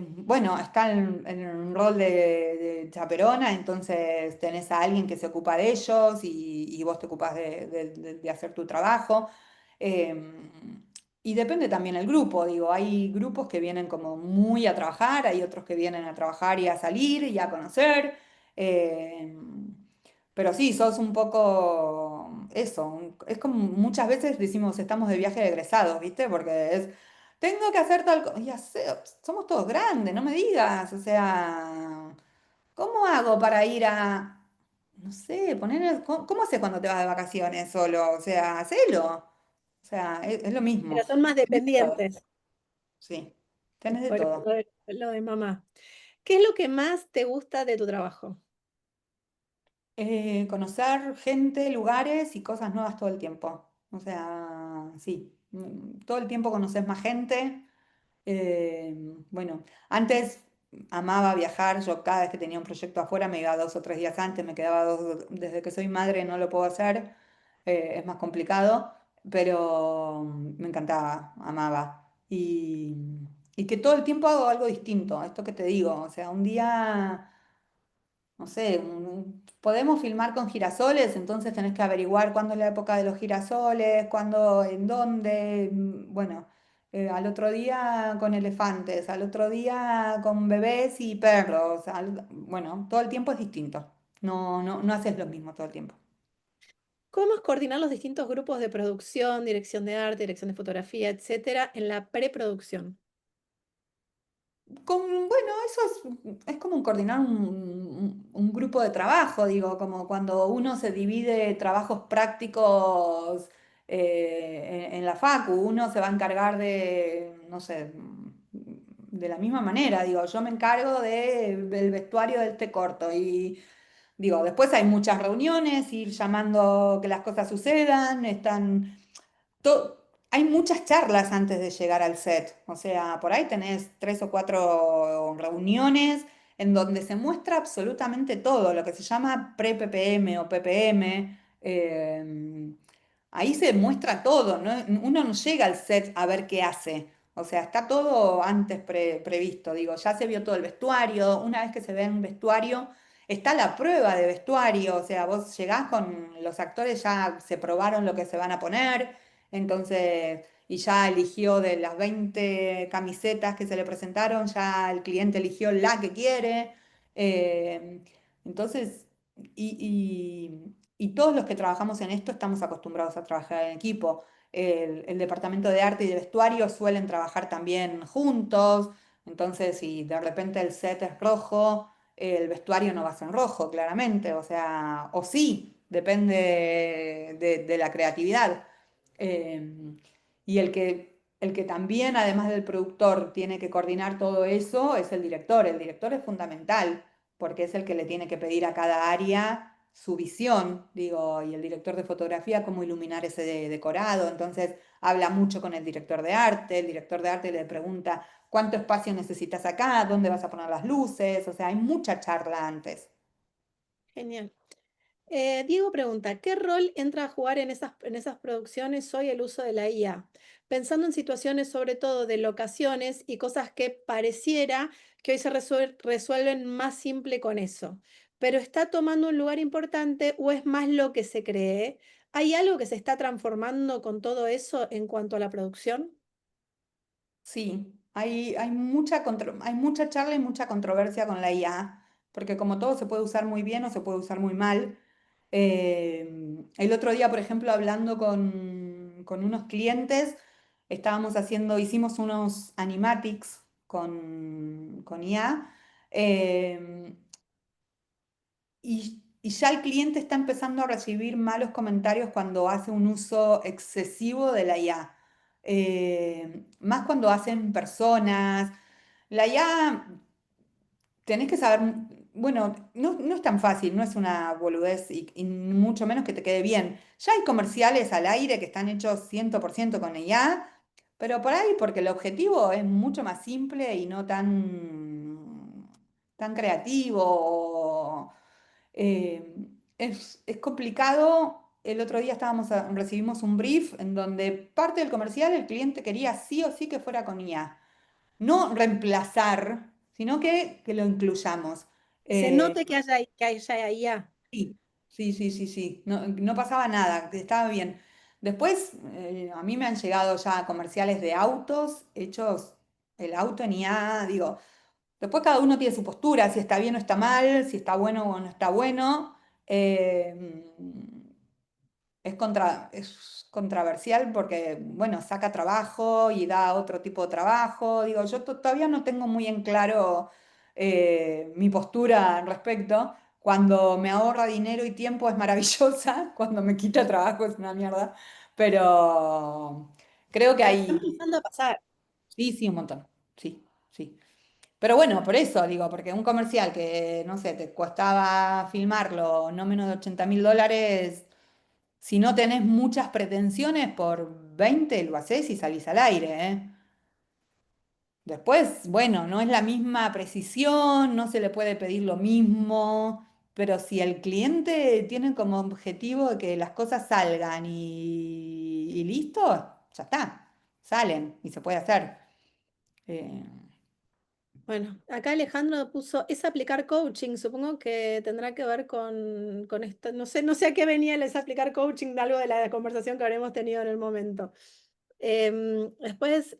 [SPEAKER 3] Bueno, está en el rol de chaperona, entonces tenés a alguien que se ocupa de ellos y vos te ocupás de hacer tu trabajo. Y depende también el grupo, digo, hay grupos que vienen como muy a trabajar, hay otros que vienen a trabajar y a salir y a conocer. eh, pero sí, sos un poco eso, es como muchas veces decimos estamos de viaje de egresados, ¿viste? Porque es, tengo que hacer tal cosa, ya sé, somos todos grandes, no me digas, o sea, ¿cómo hago para ir a, no sé, ¿cómo haces cuando te vas de vacaciones solo? O sea, hacelo. O sea, es lo mismo.
[SPEAKER 2] Pero son más
[SPEAKER 3] Tenés de todo.
[SPEAKER 2] dependientes,
[SPEAKER 3] Sí, tenés de
[SPEAKER 2] por
[SPEAKER 3] todo.
[SPEAKER 2] lo de mamá. ¿Qué es lo que más te gusta de tu trabajo?
[SPEAKER 3] Conocer gente, lugares y cosas nuevas todo el tiempo. O sea, sí, todo el tiempo conoces más gente. Bueno, antes amaba viajar, yo cada vez que tenía un proyecto afuera me iba 2 o 3 días antes, me quedaba desde que soy madre no lo puedo hacer, es más complicado, pero me encantaba, amaba. Y que todo el tiempo hago algo distinto, esto que te digo, o sea, un día no sé, podemos filmar con girasoles, entonces tenés que averiguar cuándo es la época de los girasoles, cuándo, en dónde, bueno, al otro día con elefantes, al otro día con bebés y perros, bueno, todo el tiempo es distinto, no haces lo mismo todo el tiempo.
[SPEAKER 2] ¿Cómo es coordinar los distintos grupos de producción, dirección de arte, dirección de fotografía, etcétera, en la preproducción?
[SPEAKER 3] Bueno, es como coordinar un grupo de trabajo, digo, como cuando uno se divide trabajos prácticos en la facu, uno se va a encargar de, no sé, de la misma manera, digo, yo me encargo del vestuario de este corto y digo, después hay muchas reuniones, ir llamando que las cosas sucedan, hay muchas charlas antes de llegar al set. O sea, por ahí tenés 3 o 4 reuniones en donde se muestra absolutamente todo, lo que se llama pre-PPM o PPM. Ahí se muestra todo, ¿no? Uno no llega al set a ver qué hace. O sea, está todo antes previsto. Digo, ya se vio todo el vestuario. Una vez que se ve un vestuario, está la prueba de vestuario, o sea, vos llegás con los actores, ya se probaron lo que se van a poner, entonces, y ya eligió de las 20 camisetas que se le presentaron, ya el cliente eligió la que quiere. eh, entonces, y todos los que trabajamos en esto estamos acostumbrados a trabajar en equipo. El departamento de arte y de vestuario suelen trabajar también juntos, entonces si de repente el set es rojo, el vestuario no va a ser rojo, claramente, o sea, o sí, depende de la creatividad. Eh, y el que también, además del productor, tiene que coordinar todo eso es el director. El director es fundamental porque es el que le tiene que pedir a cada área su visión, digo, y el director de fotografía cómo iluminar ese decorado. Entonces habla mucho con el director de arte le pregunta cuánto espacio necesitas acá, dónde vas a poner las luces, o sea, hay mucha charla antes.
[SPEAKER 2] Genial. Diego pregunta, ¿qué rol entra a jugar en esas producciones hoy el uso de la IA? Pensando en situaciones sobre todo de locaciones y cosas que pareciera que hoy se resuelven más simple con eso, pero ¿está tomando un lugar importante o es más lo que se cree? ¿Hay algo que se está transformando con todo eso en cuanto a la producción?
[SPEAKER 3] Sí, hay mucha charla y mucha controversia con la IA, porque como todo se puede usar muy bien o se puede usar muy mal. El otro día, por ejemplo, hablando con unos clientes, hicimos unos animatics con IA, eh, y ya el cliente está empezando a recibir malos comentarios cuando hace un uso excesivo de la IA. Más cuando hacen personas. La IA tenés que saber, bueno, no es tan fácil, no es una boludez y mucho menos que te quede bien. Ya hay comerciales al aire que están hechos 100% con IA, pero por ahí porque el objetivo es mucho más simple y no tan creativo. eh, es complicado. El otro día recibimos un brief en donde parte del comercial el cliente quería sí o sí que fuera con IA. No reemplazar, sino que lo incluyamos.
[SPEAKER 2] Se
[SPEAKER 3] Eh,
[SPEAKER 2] note que haya IA.
[SPEAKER 3] sí, sí, sí, sí, sí. No, no pasaba nada, que estaba bien. Después, a mí me han llegado ya comerciales de autos hechos el auto en IA, digo. Después cada uno tiene su postura, si está bien o está mal, si está bueno o no está bueno. Eh, es controversial porque, bueno, saca trabajo y da otro tipo de trabajo. Digo, yo todavía no tengo muy en claro mi postura al respecto. Cuando me ahorra dinero y tiempo es maravillosa, cuando me quita trabajo es una mierda. Pero creo que
[SPEAKER 2] Pero está
[SPEAKER 3] hay...
[SPEAKER 2] empezando a pasar.
[SPEAKER 3] Sí, sí, un montón. Sí, sí. Pero bueno, por eso digo, porque un comercial que, no sé, te costaba filmarlo no menos de $80.000, si no tenés muchas pretensiones, por 20 lo haces y salís al aire, ¿eh? Después, bueno, no es la misma precisión, no se le puede pedir lo mismo, pero si el cliente tiene como objetivo que las cosas salgan y listo, ya está, salen y se puede hacer. Eh,
[SPEAKER 2] Bueno, acá Alejandro puso, es aplicar coaching, supongo que tendrá que ver con esto, no sé a qué venía el es aplicar coaching, de algo de la conversación que habremos tenido en el momento. Después,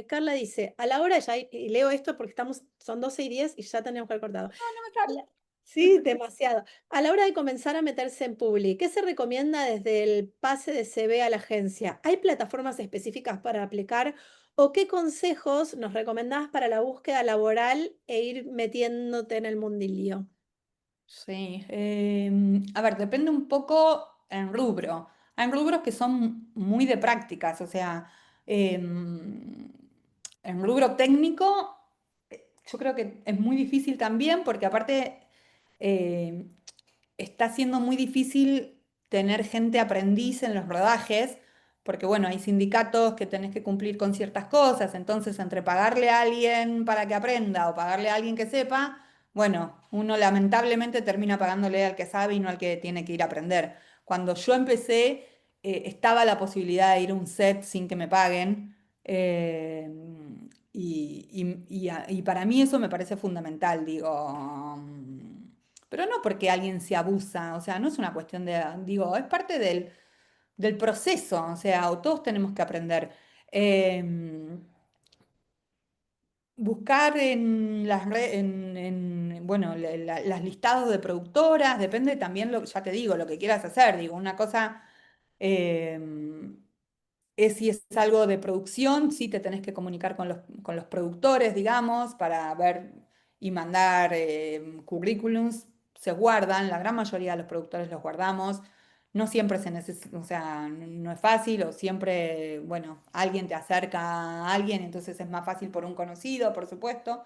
[SPEAKER 2] Carla dice, a la hora ya, y leo esto porque son 12:10 y ya tenemos que haber cortado. Sí, demasiado. A la hora de comenzar a meterse en Publi, ¿qué se recomienda desde el pase de CV a la agencia? ¿Hay plataformas específicas para aplicar o qué consejos nos recomendás para la búsqueda laboral e ir metiéndote en el mundillo?
[SPEAKER 3] Sí, a ver, depende un poco en rubro. Hay rubros que son muy de prácticas, o sea, en rubro técnico, yo creo que es muy difícil también porque aparte eh, está siendo muy difícil tener gente aprendiz en los rodajes, porque bueno, hay sindicatos que tenés que cumplir con ciertas cosas, entonces entre pagarle a alguien para que aprenda o pagarle a alguien que sepa, bueno, uno lamentablemente termina pagándole al que sabe y no al que tiene que ir a aprender. Cuando yo empecé, estaba la posibilidad de ir a un set sin que me paguen. eh, y para mí eso me parece fundamental, digo, pero no porque alguien se abusa, o sea, no es una cuestión de, digo, es parte del proceso, o sea, o todos tenemos que aprender. Em, Buscar en bueno, las listados de productoras, depende también, ya te digo, lo que quieras hacer. Digo, una cosa eh, es si es algo de producción, sí te tenés que comunicar con los productores, digamos, para ver y mandar currículums. Se guardan, la gran mayoría de los productores los guardamos. No siempre se necesita, o sea, no es fácil, o siempre, bueno, alguien te acerca a alguien, entonces es más fácil por un conocido, por supuesto.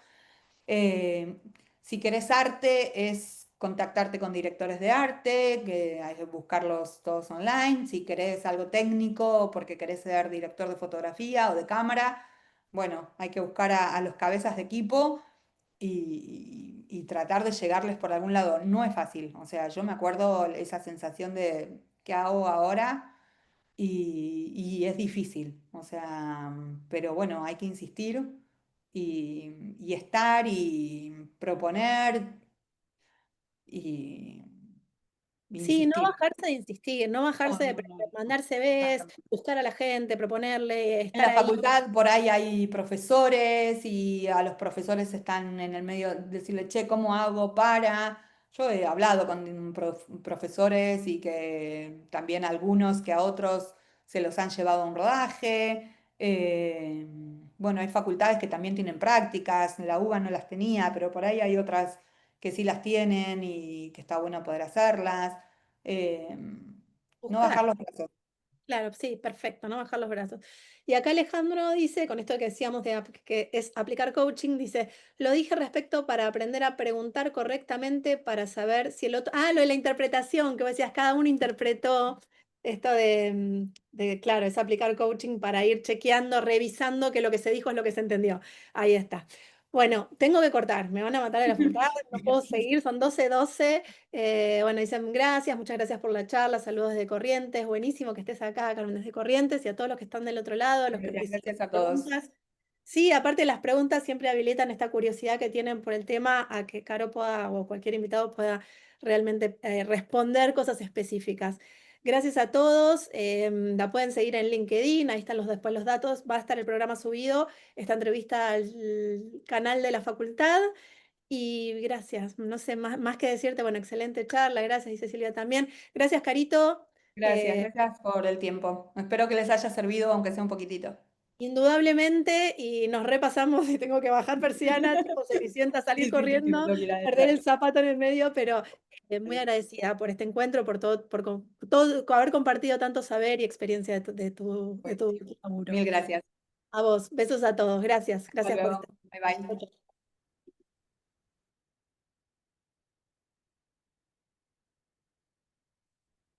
[SPEAKER 3] Eh, si querés arte, es contactarte con directores de arte, que hay que buscarlos todos online. Si querés algo técnico, porque querés ser director de fotografía o de cámara, bueno, hay que buscar a los cabezas de equipo y tratar de llegarles por algún lado. No es fácil, o sea, yo me acuerdo esa sensación de qué hago ahora y es difícil, o sea, pero bueno, hay que insistir y estar y proponer y
[SPEAKER 2] Sí, no
[SPEAKER 3] insistir.
[SPEAKER 2] bajarse de insistir, no
[SPEAKER 3] No,
[SPEAKER 2] bajarse de
[SPEAKER 3] no, no, no.
[SPEAKER 2] mandar CVs, buscar a la gente, proponerle,
[SPEAKER 3] En
[SPEAKER 2] estar
[SPEAKER 3] la
[SPEAKER 2] ahí.
[SPEAKER 3] facultad por ahí hay profesores y a los profesores están en el medio decirle, che, ¿cómo hago para? Yo he hablado con profesores y que también algunos que a otros se los han llevado a un rodaje. Bueno, hay facultades que también tienen prácticas, la UBA no las tenía, pero por ahí hay otras que sí las tienen y que está bueno poder hacerlas. Eh, no
[SPEAKER 2] Buscar.
[SPEAKER 3] bajar los brazos.
[SPEAKER 2] Claro, sí, perfecto, no bajar los brazos. Y acá Alejandro dice, con esto que decíamos de que es aplicar coaching, dice, lo dije respecto para aprender a preguntar correctamente para saber si el otro, lo de la interpretación, que vos decías, cada uno interpretó esto claro, es aplicar coaching para ir chequeando, revisando que lo que se dijo es lo que se entendió. Ahí está. Bueno, tengo que cortar, me van a matar en la facultad, no puedo seguir, son 12:12. Bueno, dicen gracias, muchas gracias por la charla, saludos desde Corrientes, buenísimo que estés acá, Carmen, desde Corrientes, y a todos los que están del otro lado, a los que
[SPEAKER 3] Gracias,
[SPEAKER 2] hicieron
[SPEAKER 3] gracias a todos.
[SPEAKER 2] preguntas. Sí, aparte las preguntas siempre habilitan esta curiosidad que tienen por el tema a que Caro pueda o cualquier invitado pueda realmente responder cosas específicas. Gracias a todos, la pueden seguir en LinkedIn, ahí están después los datos, va a estar el programa subido, esta entrevista al canal de la facultad. Y gracias, no sé, más que decirte, bueno, excelente charla, gracias, dice Silvia también. Gracias, Carito.
[SPEAKER 3] Gracias, gracias por el tiempo. Espero que les haya servido, aunque sea un poquitito.
[SPEAKER 2] Indudablemente, y nos repasamos y tengo que bajar persiana, tipo Cenicienta, salir
[SPEAKER 3] Sí, sí, sí, sí, me
[SPEAKER 2] corriendo,
[SPEAKER 3] tengo que ir
[SPEAKER 2] perder
[SPEAKER 3] adentro.
[SPEAKER 2] el zapato en el medio, pero muy agradecida por este encuentro, por todo, por haber compartido tanto saber y experiencia de tu
[SPEAKER 3] Buenísimo.
[SPEAKER 2] laburo.
[SPEAKER 3] Mil gracias.
[SPEAKER 2] A vos, besos a todos, gracias,
[SPEAKER 3] Hasta
[SPEAKER 2] gracias por
[SPEAKER 3] luego.
[SPEAKER 2] estar.
[SPEAKER 3] Bye bye.
[SPEAKER 2] Chau, chau.